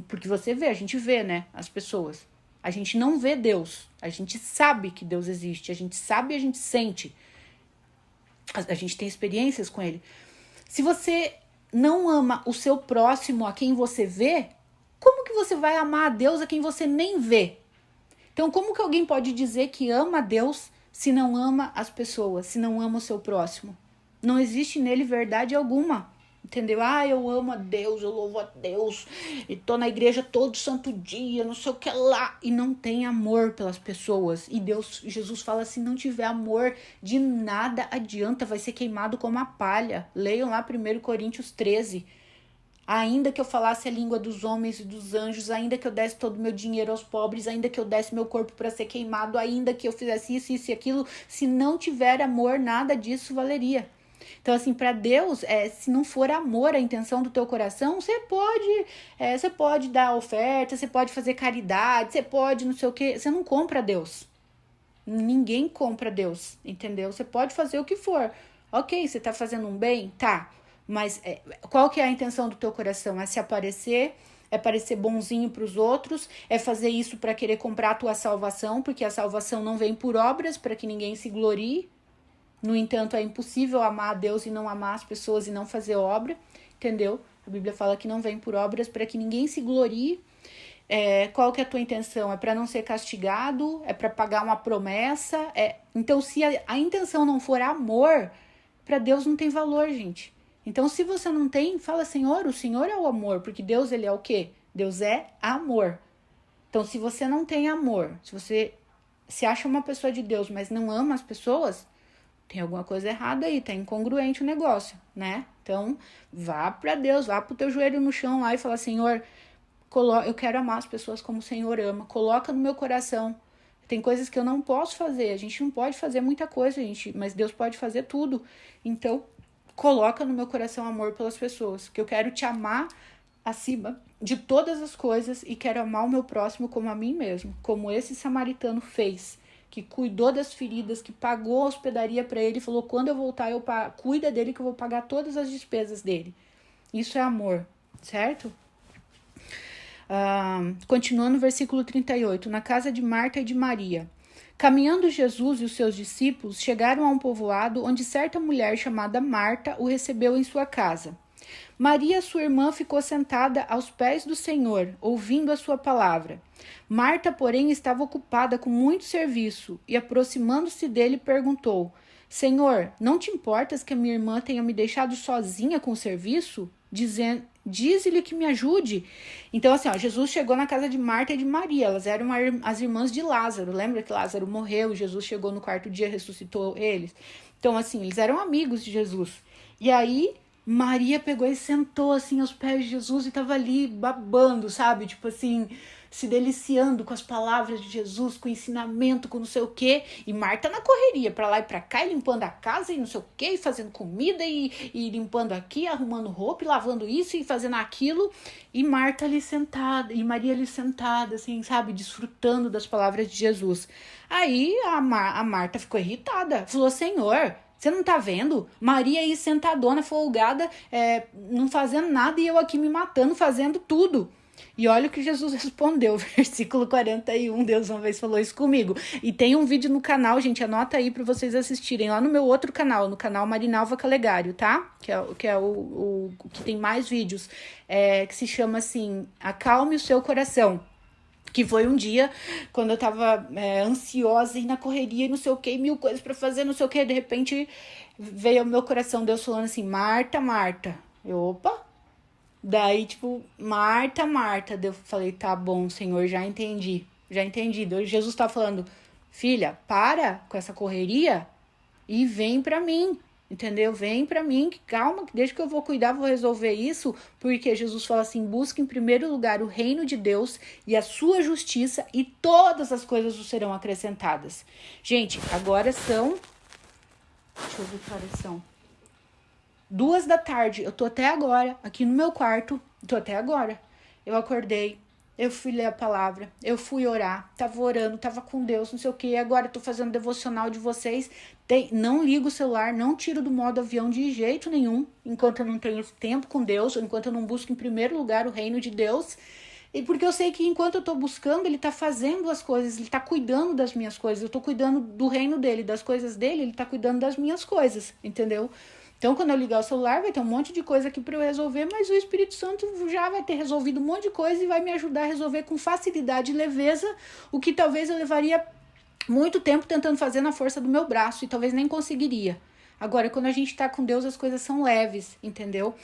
porque você vê, a gente vê, né, as pessoas. A gente não vê Deus. A gente sabe que Deus existe. A gente sabe e a gente sente. A gente tem experiências com Ele. Se você não ama o seu próximo, a quem você vê, como que você vai amar a Deus a quem você nem vê? Então, como que alguém pode dizer que ama a Deus se não ama as pessoas, se não ama o seu próximo? Não existe nele verdade alguma. Entendeu? Eu amo a Deus, eu louvo a Deus, e tô na igreja todo santo dia, não sei o que lá, e não tem amor pelas pessoas. E Jesus fala assim, não tiver amor, de nada adianta, vai ser queimado como a palha. Leiam lá 1 Coríntios 13. Ainda que eu falasse a língua dos homens e dos anjos, ainda que eu desse todo o meu dinheiro aos pobres, ainda que eu desse meu corpo para ser queimado, ainda que eu fizesse isso e aquilo, se não tiver amor, nada disso valeria. Então, assim, para Deus, se não for amor a intenção do teu coração, você pode dar oferta, você pode fazer caridade, você pode não sei o quê, você não compra Deus. Ninguém compra Deus, entendeu? Você pode fazer o que for. Ok, você tá fazendo um bem? Tá. Mas qual que é a intenção do teu coração? É se aparecer, é parecer bonzinho para os outros, é fazer isso para querer comprar a tua salvação, porque a salvação não vem por obras, para que ninguém se glorie. No entanto, é impossível amar a Deus e não amar as pessoas e não fazer obra, entendeu? A Bíblia fala que não vem por obras para que ninguém se glorie. Qual que é a tua intenção? É para não ser castigado? É para pagar uma promessa? Então, se a intenção não for amor, para Deus não tem valor, gente. Então, se você não tem, fala, Senhor, o Senhor é o amor, porque Deus, ele é o quê? Deus é amor. Então, se você não tem amor, se você se acha uma pessoa de Deus, mas não ama as pessoas, tem alguma coisa errada aí, tá incongruente o negócio, né? Então, vá para Deus, vá pro teu joelho no chão lá e fala, Senhor, eu quero amar as pessoas como o Senhor ama, coloca no meu coração. Tem coisas que eu não posso fazer, a gente não pode fazer muita coisa, gente, mas Deus pode fazer tudo. Então, coloca no meu coração amor pelas pessoas, que eu quero te amar acima de todas as coisas e quero amar o meu próximo como a mim mesmo, como esse samaritano fez, que cuidou das feridas, que pagou a hospedaria para ele, falou, quando eu voltar, cuida dele que eu vou pagar todas as despesas dele. Isso é amor, certo? Continuando no versículo 38, na casa de Marta e de Maria. Caminhando Jesus e os seus discípulos chegaram a um povoado onde certa mulher chamada Marta o recebeu em sua casa. Maria, sua irmã, ficou sentada aos pés do Senhor, ouvindo a sua palavra. Marta, porém, estava ocupada com muito serviço e, aproximando-se dele, perguntou, Senhor, não te importas que a minha irmã tenha me deixado sozinha com o serviço? Dize-lhe que me ajude. Então, assim, Jesus chegou na casa de Marta e de Maria. Elas eram as irmãs de Lázaro. Lembra que Lázaro morreu e Jesus chegou no quarto dia e ressuscitou eles? Então, assim, eles eram amigos de Jesus. E aí, Maria pegou e sentou, assim, aos pés de Jesus e tava ali babando, sabe? Tipo assim, se deliciando com as palavras de Jesus, com o ensinamento, com não sei o quê. E Marta na correria, pra lá e pra cá, e limpando a casa e não sei o quê, e fazendo comida, e limpando aqui, arrumando roupa, e lavando isso, e fazendo aquilo. E Marta ali sentada, e Maria ali sentada, assim, sabe? Desfrutando das palavras de Jesus. Aí a Marta ficou irritada, falou, Senhor, você não tá vendo? Maria aí sentadona, folgada, não fazendo nada, e eu aqui me matando, fazendo tudo. E olha o que Jesus respondeu, versículo 41, Deus uma vez falou isso comigo. E tem um vídeo no canal, gente, anota aí para vocês assistirem, lá no meu outro canal, no canal Marinalva Calegário, tá? Que é o que tem mais vídeos, que se chama assim, Acalme o Seu Coração. Que foi um dia, quando eu tava ansiosa e na correria e não sei o que, mil coisas pra fazer, não sei o que, de repente veio ao meu coração, Deus falando assim, Marta, Marta. Eu, opa! Daí, tipo, Marta, Marta. Daí eu falei, tá bom, Senhor, já entendi. Daí Jesus tá falando, filha, para com essa correria e vem pra mim. Entendeu? Vem pra mim, que calma, que desde que eu vou cuidar, vou resolver isso, porque Jesus fala assim, busca em primeiro lugar o reino de Deus e a sua justiça e todas as coisas vos serão acrescentadas. Gente, agora são, deixa eu ver que horas são, 2 da tarde, eu tô até agora aqui no meu quarto, eu acordei, eu fui ler a palavra, eu fui orar, tava orando, tava com Deus, não sei o que, agora eu tô fazendo devocional de vocês, não ligo o celular, não tiro do modo avião de jeito nenhum, enquanto eu não tenho tempo com Deus, enquanto eu não busco em primeiro lugar o reino de Deus, e porque eu sei que enquanto eu tô buscando, ele tá fazendo as coisas, ele tá cuidando das minhas coisas, eu tô cuidando do reino dele, das coisas dele, ele tá cuidando das minhas coisas, entendeu? Então, quando eu ligar o celular, vai ter um monte de coisa aqui para eu resolver, mas o Espírito Santo já vai ter resolvido um monte de coisa e vai me ajudar a resolver com facilidade e leveza, o que talvez eu levaria muito tempo tentando fazer na força do meu braço e talvez nem conseguiria. Agora, quando a gente tá com Deus, as coisas são leves, entendeu?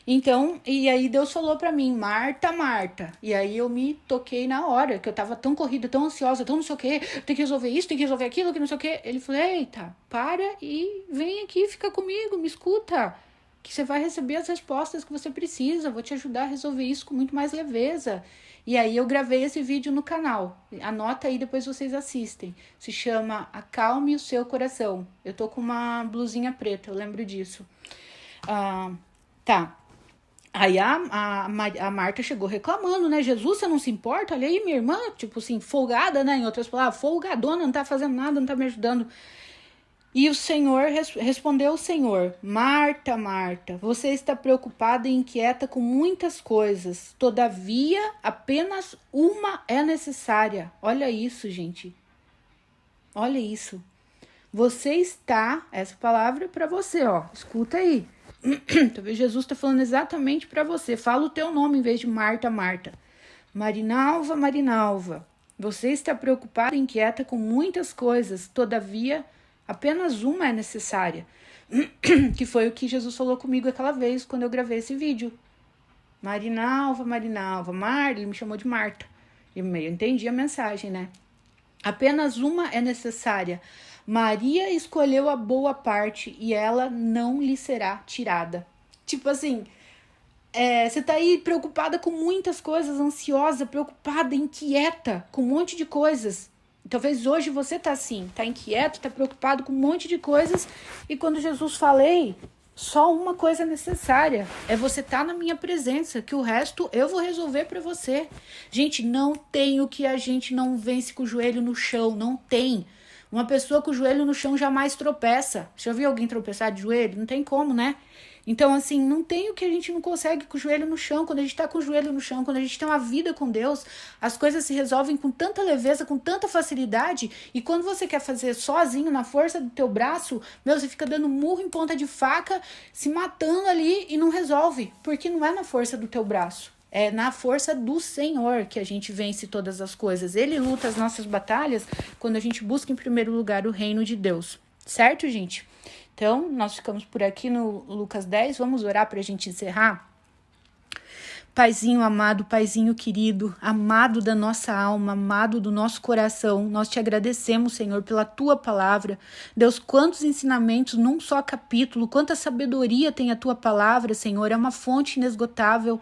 Então, e aí Deus falou pra mim, Marta, Marta. E aí eu me toquei na hora, que eu tava tão corrida, tão ansiosa, tão não sei o quê, tem que resolver isso, tem que resolver aquilo, que não sei o quê. Ele falou, eita, para e vem aqui, fica comigo, me escuta, que você vai receber as respostas que você precisa, vou te ajudar a resolver isso com muito mais leveza. E aí eu gravei esse vídeo no canal. Anota aí, depois vocês assistem. Se chama Acalme o Seu Coração. Eu tô com uma blusinha preta, eu lembro disso. Tá. Aí a Marta chegou reclamando, né? Jesus, você não se importa? Olha aí, minha irmã, tipo assim, folgada, né? Em outras palavras, folgadona, não tá fazendo nada, não tá me ajudando. E o Senhor, respondeu o Senhor, Marta, Marta, você está preocupada e inquieta com muitas coisas, todavia apenas uma é necessária. Olha isso, gente. Olha isso. Você está, essa palavra é para você, ó, escuta aí. Talvez Jesus está falando exatamente para você. Fala o teu nome em vez de Marta, Marta. Marinalva, Marinalva, você está preocupada e inquieta com muitas coisas, todavia apenas uma é necessária. Que foi o que Jesus falou comigo aquela vez, quando eu gravei esse vídeo. Marinalva, Marinalva, ele me chamou de Marta. Eu entendi a mensagem, né? Apenas uma é necessária. Maria escolheu a boa parte e ela não lhe será tirada. Tipo assim, você tá aí preocupada com muitas coisas, ansiosa, preocupada, inquieta com um monte de coisas. Talvez hoje você tá assim, tá inquieto, tá preocupado com um monte de coisas. E quando Jesus fala, ei, só uma coisa necessária, é você estar na minha presença, que o resto eu vou resolver para você. Gente, não tem o que a gente não vence com o joelho no chão, não tem. Uma pessoa com o joelho no chão jamais tropeça. Já viu alguém tropeçar de joelho? Não tem como, né? Então, assim, não tem o que a gente não consegue com o joelho no chão. Quando a gente tá com o joelho no chão, quando a gente tem uma vida com Deus, as coisas se resolvem com tanta leveza, com tanta facilidade. E quando você quer fazer sozinho, na força do teu braço, você fica dando murro em ponta de faca, se matando ali e não resolve. Porque não é na força do teu braço. É na força do Senhor que a gente vence todas as coisas. Ele luta as nossas batalhas quando a gente busca em primeiro lugar o reino de Deus. Certo, gente? Então, nós ficamos por aqui no Lucas 10. Vamos orar para a gente encerrar? Paizinho amado, Paizinho querido, amado da nossa alma, amado do nosso coração, nós te agradecemos, Senhor, pela tua palavra. Deus, quantos ensinamentos num só capítulo, quanta sabedoria tem a tua palavra, Senhor, é uma fonte inesgotável.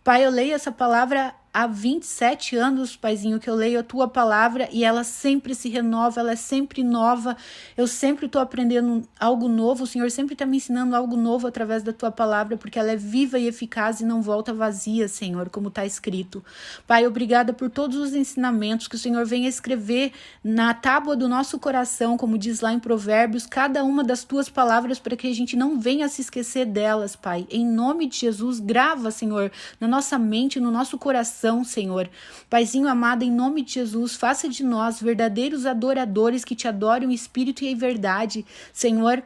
Pai, eu leio essa palavra há 27 anos, Paizinho, que eu leio a tua palavra e ela sempre se renova, ela é sempre nova. Eu sempre estou aprendendo algo novo, o Senhor sempre está me ensinando algo novo através da tua palavra, porque ela é viva e eficaz e não volta vazia, Senhor, como está escrito. Pai, obrigada por todos os ensinamentos que o Senhor vem escrever na tábua do nosso coração, como diz lá em Provérbios, cada uma das tuas palavras para que a gente não venha se esquecer delas, Pai. Em nome de Jesus, grava, Senhor, na nossa mente, no nosso coração, Senhor. Paizinho amado, em nome de Jesus, faça de nós verdadeiros adoradores que te adoram em espírito e em verdade. Senhor,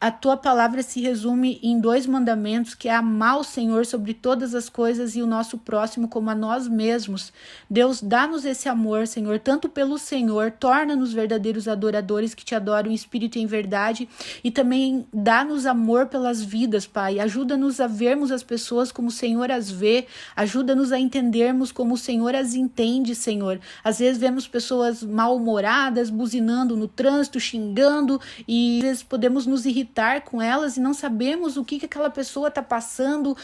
a tua palavra se resume em 2 mandamentos, que é amar o Senhor sobre todas as coisas e o nosso próximo como a nós mesmos. Deus, dá-nos esse amor, Senhor, tanto pelo Senhor, torna-nos verdadeiros adoradores que te adoram em espírito e em verdade, e também dá-nos amor pelas vidas, Pai. Ajuda-nos a vermos as pessoas como o Senhor as vê, ajuda-nos a entendermos como o Senhor as entende, Senhor. Às vezes vemos pessoas mal-humoradas, buzinando no trânsito, xingando, e às vezes podemos nos irritar com elas e não sabemos o que aquela pessoa está passando,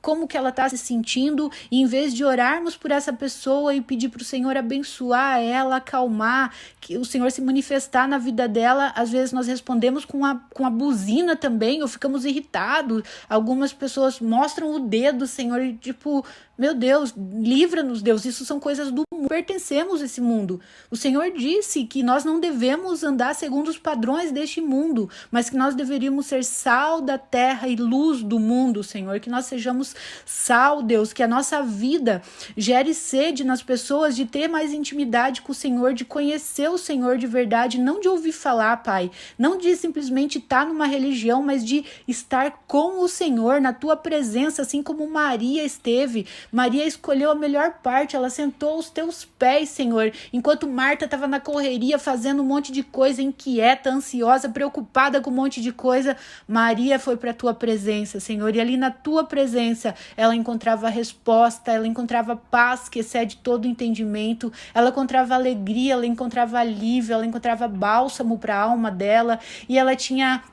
como que ela está se sentindo, e em vez de orarmos por essa pessoa e pedir para o Senhor abençoar ela, acalmar, que o Senhor se manifestar na vida dela, às vezes nós respondemos com a buzina também, ou ficamos irritados. Algumas pessoas mostram o dedo, Senhor, e tipo, meu Deus, livra-nos, Deus, isso são coisas do mundo, pertencemos a esse mundo. O Senhor disse que nós não devemos andar segundo os padrões deste mundo, mas que nós deveríamos ser sal da terra e luz do mundo, Senhor, que nós sejamos sal, Deus, que a nossa vida gere sede nas pessoas de ter mais intimidade com o Senhor, de conhecer o Senhor de verdade, não de ouvir falar, Pai, não de simplesmente estar numa religião, mas de estar com o Senhor, na tua presença, assim como Maria esteve. Maria escolheu a melhor parte, ela sentou aos teus pés, Senhor, enquanto Marta estava na correria fazendo um monte de coisa, inquieta, ansiosa, preocupada com um monte de coisa. Maria foi para a tua presença, Senhor, e ali na tua presença ela encontrava resposta, ela encontrava paz que excede todo entendimento, ela encontrava alegria, ela encontrava alívio, ela encontrava bálsamo para a alma dela, e ela tinha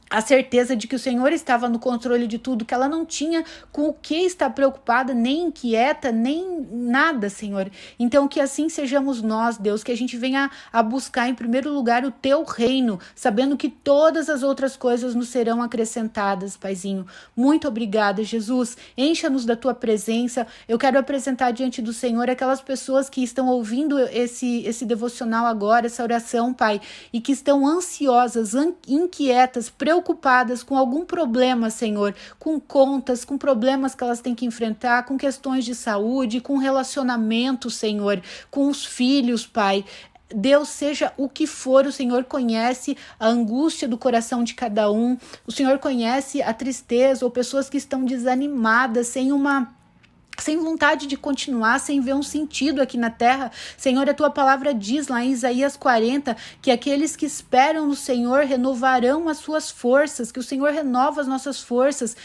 a certeza de que o Senhor estava no controle de tudo, que ela não tinha com o que estar preocupada, nem inquieta, nem nada, Senhor. Então que assim sejamos nós, Deus, que a gente venha a buscar em primeiro lugar o teu reino, sabendo que todas as outras coisas nos serão acrescentadas, Paizinho. Muito obrigada, Jesus. Encha-nos da tua presença. Eu quero apresentar diante do Senhor aquelas pessoas que estão ouvindo esse devocional agora, essa oração, Pai, e que estão ansiosas, inquietas, preocupadas com algum problema, Senhor, com contas, com problemas que elas têm que enfrentar, com questões de saúde, com relacionamento, Senhor, com os filhos, Pai. Deus, seja o que for, o Senhor conhece a angústia do coração de cada um, o Senhor conhece a tristeza ou pessoas que estão desanimadas, sem vontade de continuar, sem ver um sentido aqui na terra. Senhor, a tua palavra diz lá em Isaías 40, que aqueles que esperam no Senhor renovarão as suas forças, que o Senhor renova as nossas forças.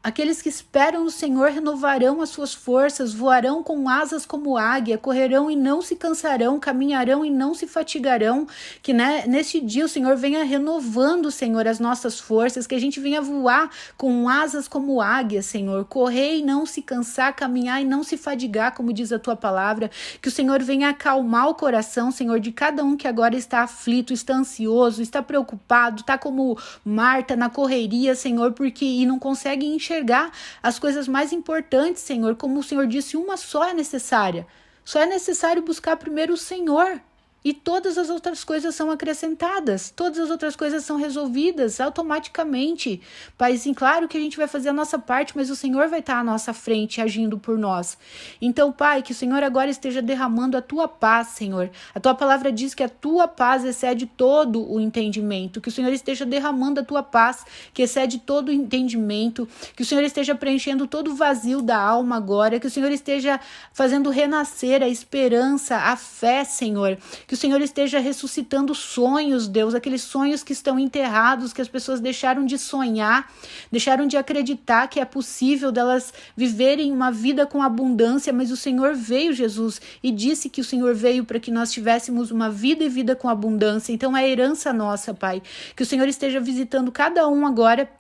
Aqueles que esperam no Senhor renovarão as suas forças, voarão com asas como águia, correrão e não se cansarão, caminharão e não se fatigarão. Que neste dia o Senhor venha renovando, Senhor, as nossas forças, que a gente venha voar com asas como águia, Senhor, correr e não se cansar, caminhar e não se fadigar, como diz a tua palavra. Que o Senhor venha acalmar o coração, Senhor, de cada um que agora está aflito, está ansioso, está preocupado, está como Marta na correria, Senhor, e não consegue enxergar as coisas mais importantes, Senhor. Como o Senhor disse, uma só é necessária. Só é necessário buscar primeiro o Senhor. E todas as outras coisas são acrescentadas, todas as outras coisas são resolvidas automaticamente. Paizinho, claro que a gente vai fazer a nossa parte, mas o Senhor vai estar à nossa frente, agindo por nós. Então, Pai, que o Senhor agora esteja derramando a tua paz, Senhor. A tua palavra diz que a tua paz excede todo o entendimento. Que o Senhor esteja derramando a tua paz, que excede todo o entendimento. Que o Senhor esteja preenchendo todo o vazio da alma agora. Que o Senhor esteja fazendo renascer a esperança, a fé, Senhor. Que o Senhor esteja ressuscitando sonhos, Deus, aqueles sonhos que estão enterrados, que as pessoas deixaram de sonhar, deixaram de acreditar que é possível delas viverem uma vida com abundância, mas o Senhor veio, Jesus, e disse que o Senhor veio para que nós tivéssemos uma vida e vida com abundância. Então é herança nossa, Pai. Que o Senhor esteja visitando cada um agora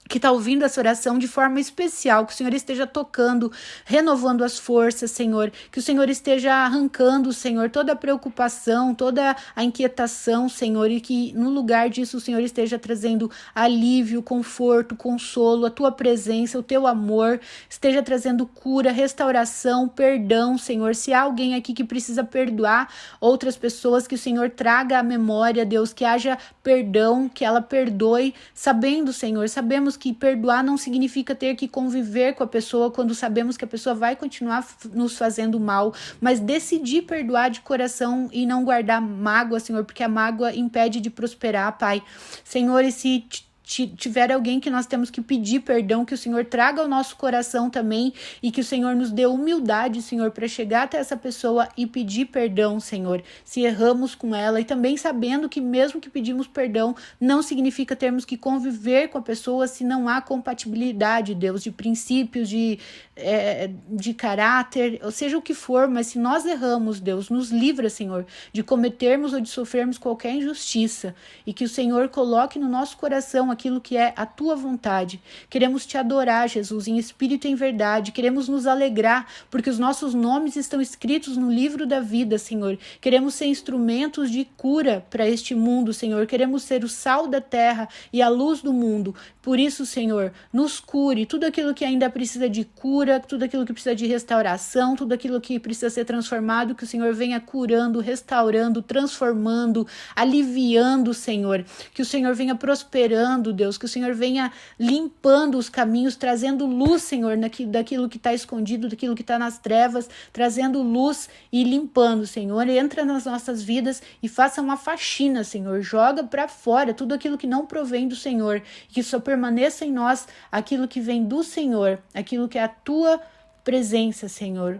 que está ouvindo essa oração de forma especial, que o Senhor esteja tocando, renovando as forças, Senhor, que o Senhor esteja arrancando, Senhor, toda a preocupação, toda a inquietação, Senhor, e que no lugar disso o Senhor esteja trazendo alívio, conforto, consolo, a tua presença, o teu amor, esteja trazendo cura, restauração, perdão, Senhor. Se há alguém aqui que precisa perdoar outras pessoas, que o Senhor traga à memória, Deus, que haja perdão, que ela perdoe, sabendo, Senhor, sabemos que perdoar não significa ter que conviver com a pessoa quando sabemos que a pessoa vai continuar nos fazendo mal, mas decidir perdoar de coração e não guardar mágoa, Senhor, porque a mágoa impede de prosperar, Pai. Senhor, e se tiver alguém que nós temos que pedir perdão, que o Senhor traga ao nosso coração também e que o Senhor nos dê humildade, Senhor, para chegar até essa pessoa e pedir perdão, Senhor, se erramos com ela, e também sabendo que mesmo que pedimos perdão, não significa termos que conviver com a pessoa se não há compatibilidade, Deus, de princípios, de caráter, ou seja o que for, mas se nós erramos, Deus, nos livra, Senhor, de cometermos ou de sofrermos qualquer injustiça, e que o Senhor coloque no nosso coração aquilo que é a tua vontade. Queremos te adorar, Jesus, em espírito e em verdade. Queremos nos alegrar, porque os nossos nomes estão escritos no livro da vida, Senhor. Queremos ser instrumentos de cura para este mundo, Senhor. Queremos ser o sal da terra e a luz do mundo. Por isso, Senhor, nos cure tudo aquilo que ainda precisa de cura, tudo aquilo que precisa de restauração, tudo aquilo que precisa ser transformado, que o Senhor venha curando, restaurando, transformando, aliviando, Senhor. Que o Senhor venha prosperando, Deus, que o Senhor venha limpando os caminhos, trazendo luz, Senhor, daquilo que está escondido, daquilo que está nas trevas, trazendo luz e limpando, Senhor. Entra nas nossas vidas e faça uma faxina, Senhor. Joga para fora tudo aquilo que não provém do Senhor, que só permaneça em nós aquilo que vem do Senhor, aquilo que é a tua presença, Senhor,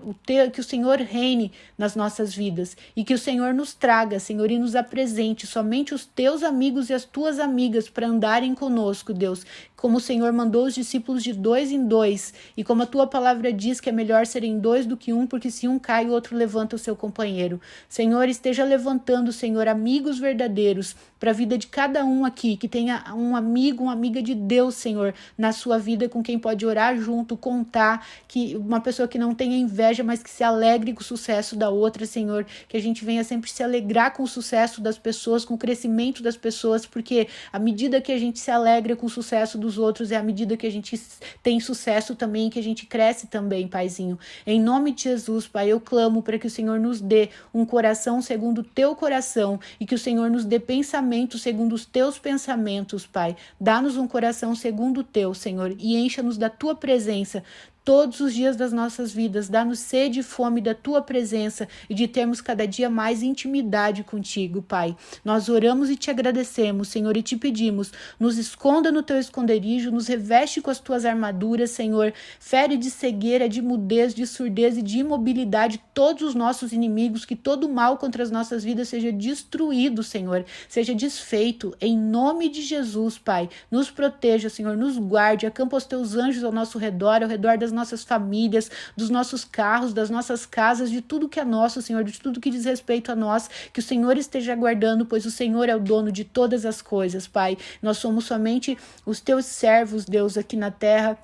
que o Senhor reine nas nossas vidas e que o Senhor nos traga, Senhor, e nos apresente somente os teus amigos e as tuas amigas para andarem conosco, Deus, como o Senhor mandou os discípulos de 2 em 2, e como a tua palavra diz que é melhor serem 2 do que 1, porque se um cai, o outro levanta o seu companheiro. Senhor, esteja levantando, Senhor, amigos verdadeiros para a vida de cada um aqui, que tenha um amigo, uma amiga de Deus, Senhor, na sua vida, com quem pode orar junto, contar, que uma pessoa que não tenha inveja, mas que se alegre com o sucesso da outra, Senhor, que a gente venha sempre se alegrar com o sucesso das pessoas, com o crescimento das pessoas, porque à medida que a gente se alegra com o sucesso dos outros, é à medida que a gente tem sucesso também, que a gente cresce também, Paizinho. Em nome de Jesus, Pai, eu clamo para que o Senhor nos dê um coração segundo o teu coração e que o Senhor nos dê pensamentos segundo os teus pensamentos, Pai. Dá-nos um coração segundo o teu, Senhor, e encha-nos da tua presença, todos os dias das nossas vidas. Dá-nos sede e fome da tua presença e de termos cada dia mais intimidade contigo, Pai. Nós oramos e te agradecemos, Senhor, e te pedimos, nos esconda no teu esconderijo, nos reveste com as tuas armaduras, Senhor, fere de cegueira, de mudez, de surdez e de imobilidade todos os nossos inimigos, que todo mal contra as nossas vidas seja destruído, Senhor, seja desfeito, em nome de Jesus, Pai. Nos proteja, Senhor, nos guarde, acampa os teus anjos ao nosso redor, ao redor das nossas famílias, dos nossos carros, das nossas casas, de tudo que é nosso, Senhor, de tudo que diz respeito a nós, que o Senhor esteja guardando, pois o Senhor é o dono de todas as coisas, Pai. Nós somos somente os teus servos, Deus, aqui na terra,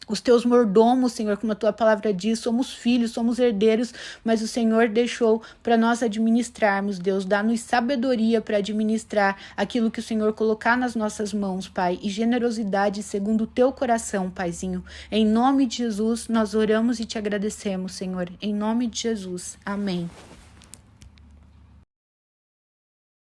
os teus mordomos, Senhor, como a tua palavra diz, somos filhos, somos herdeiros, mas o Senhor deixou para nós administrarmos, Deus, dá-nos sabedoria para administrar aquilo que o Senhor colocar nas nossas mãos, Pai, e generosidade segundo o teu coração, Paizinho. Em nome de Jesus, nós oramos e te agradecemos, Senhor, em nome de Jesus. Amém.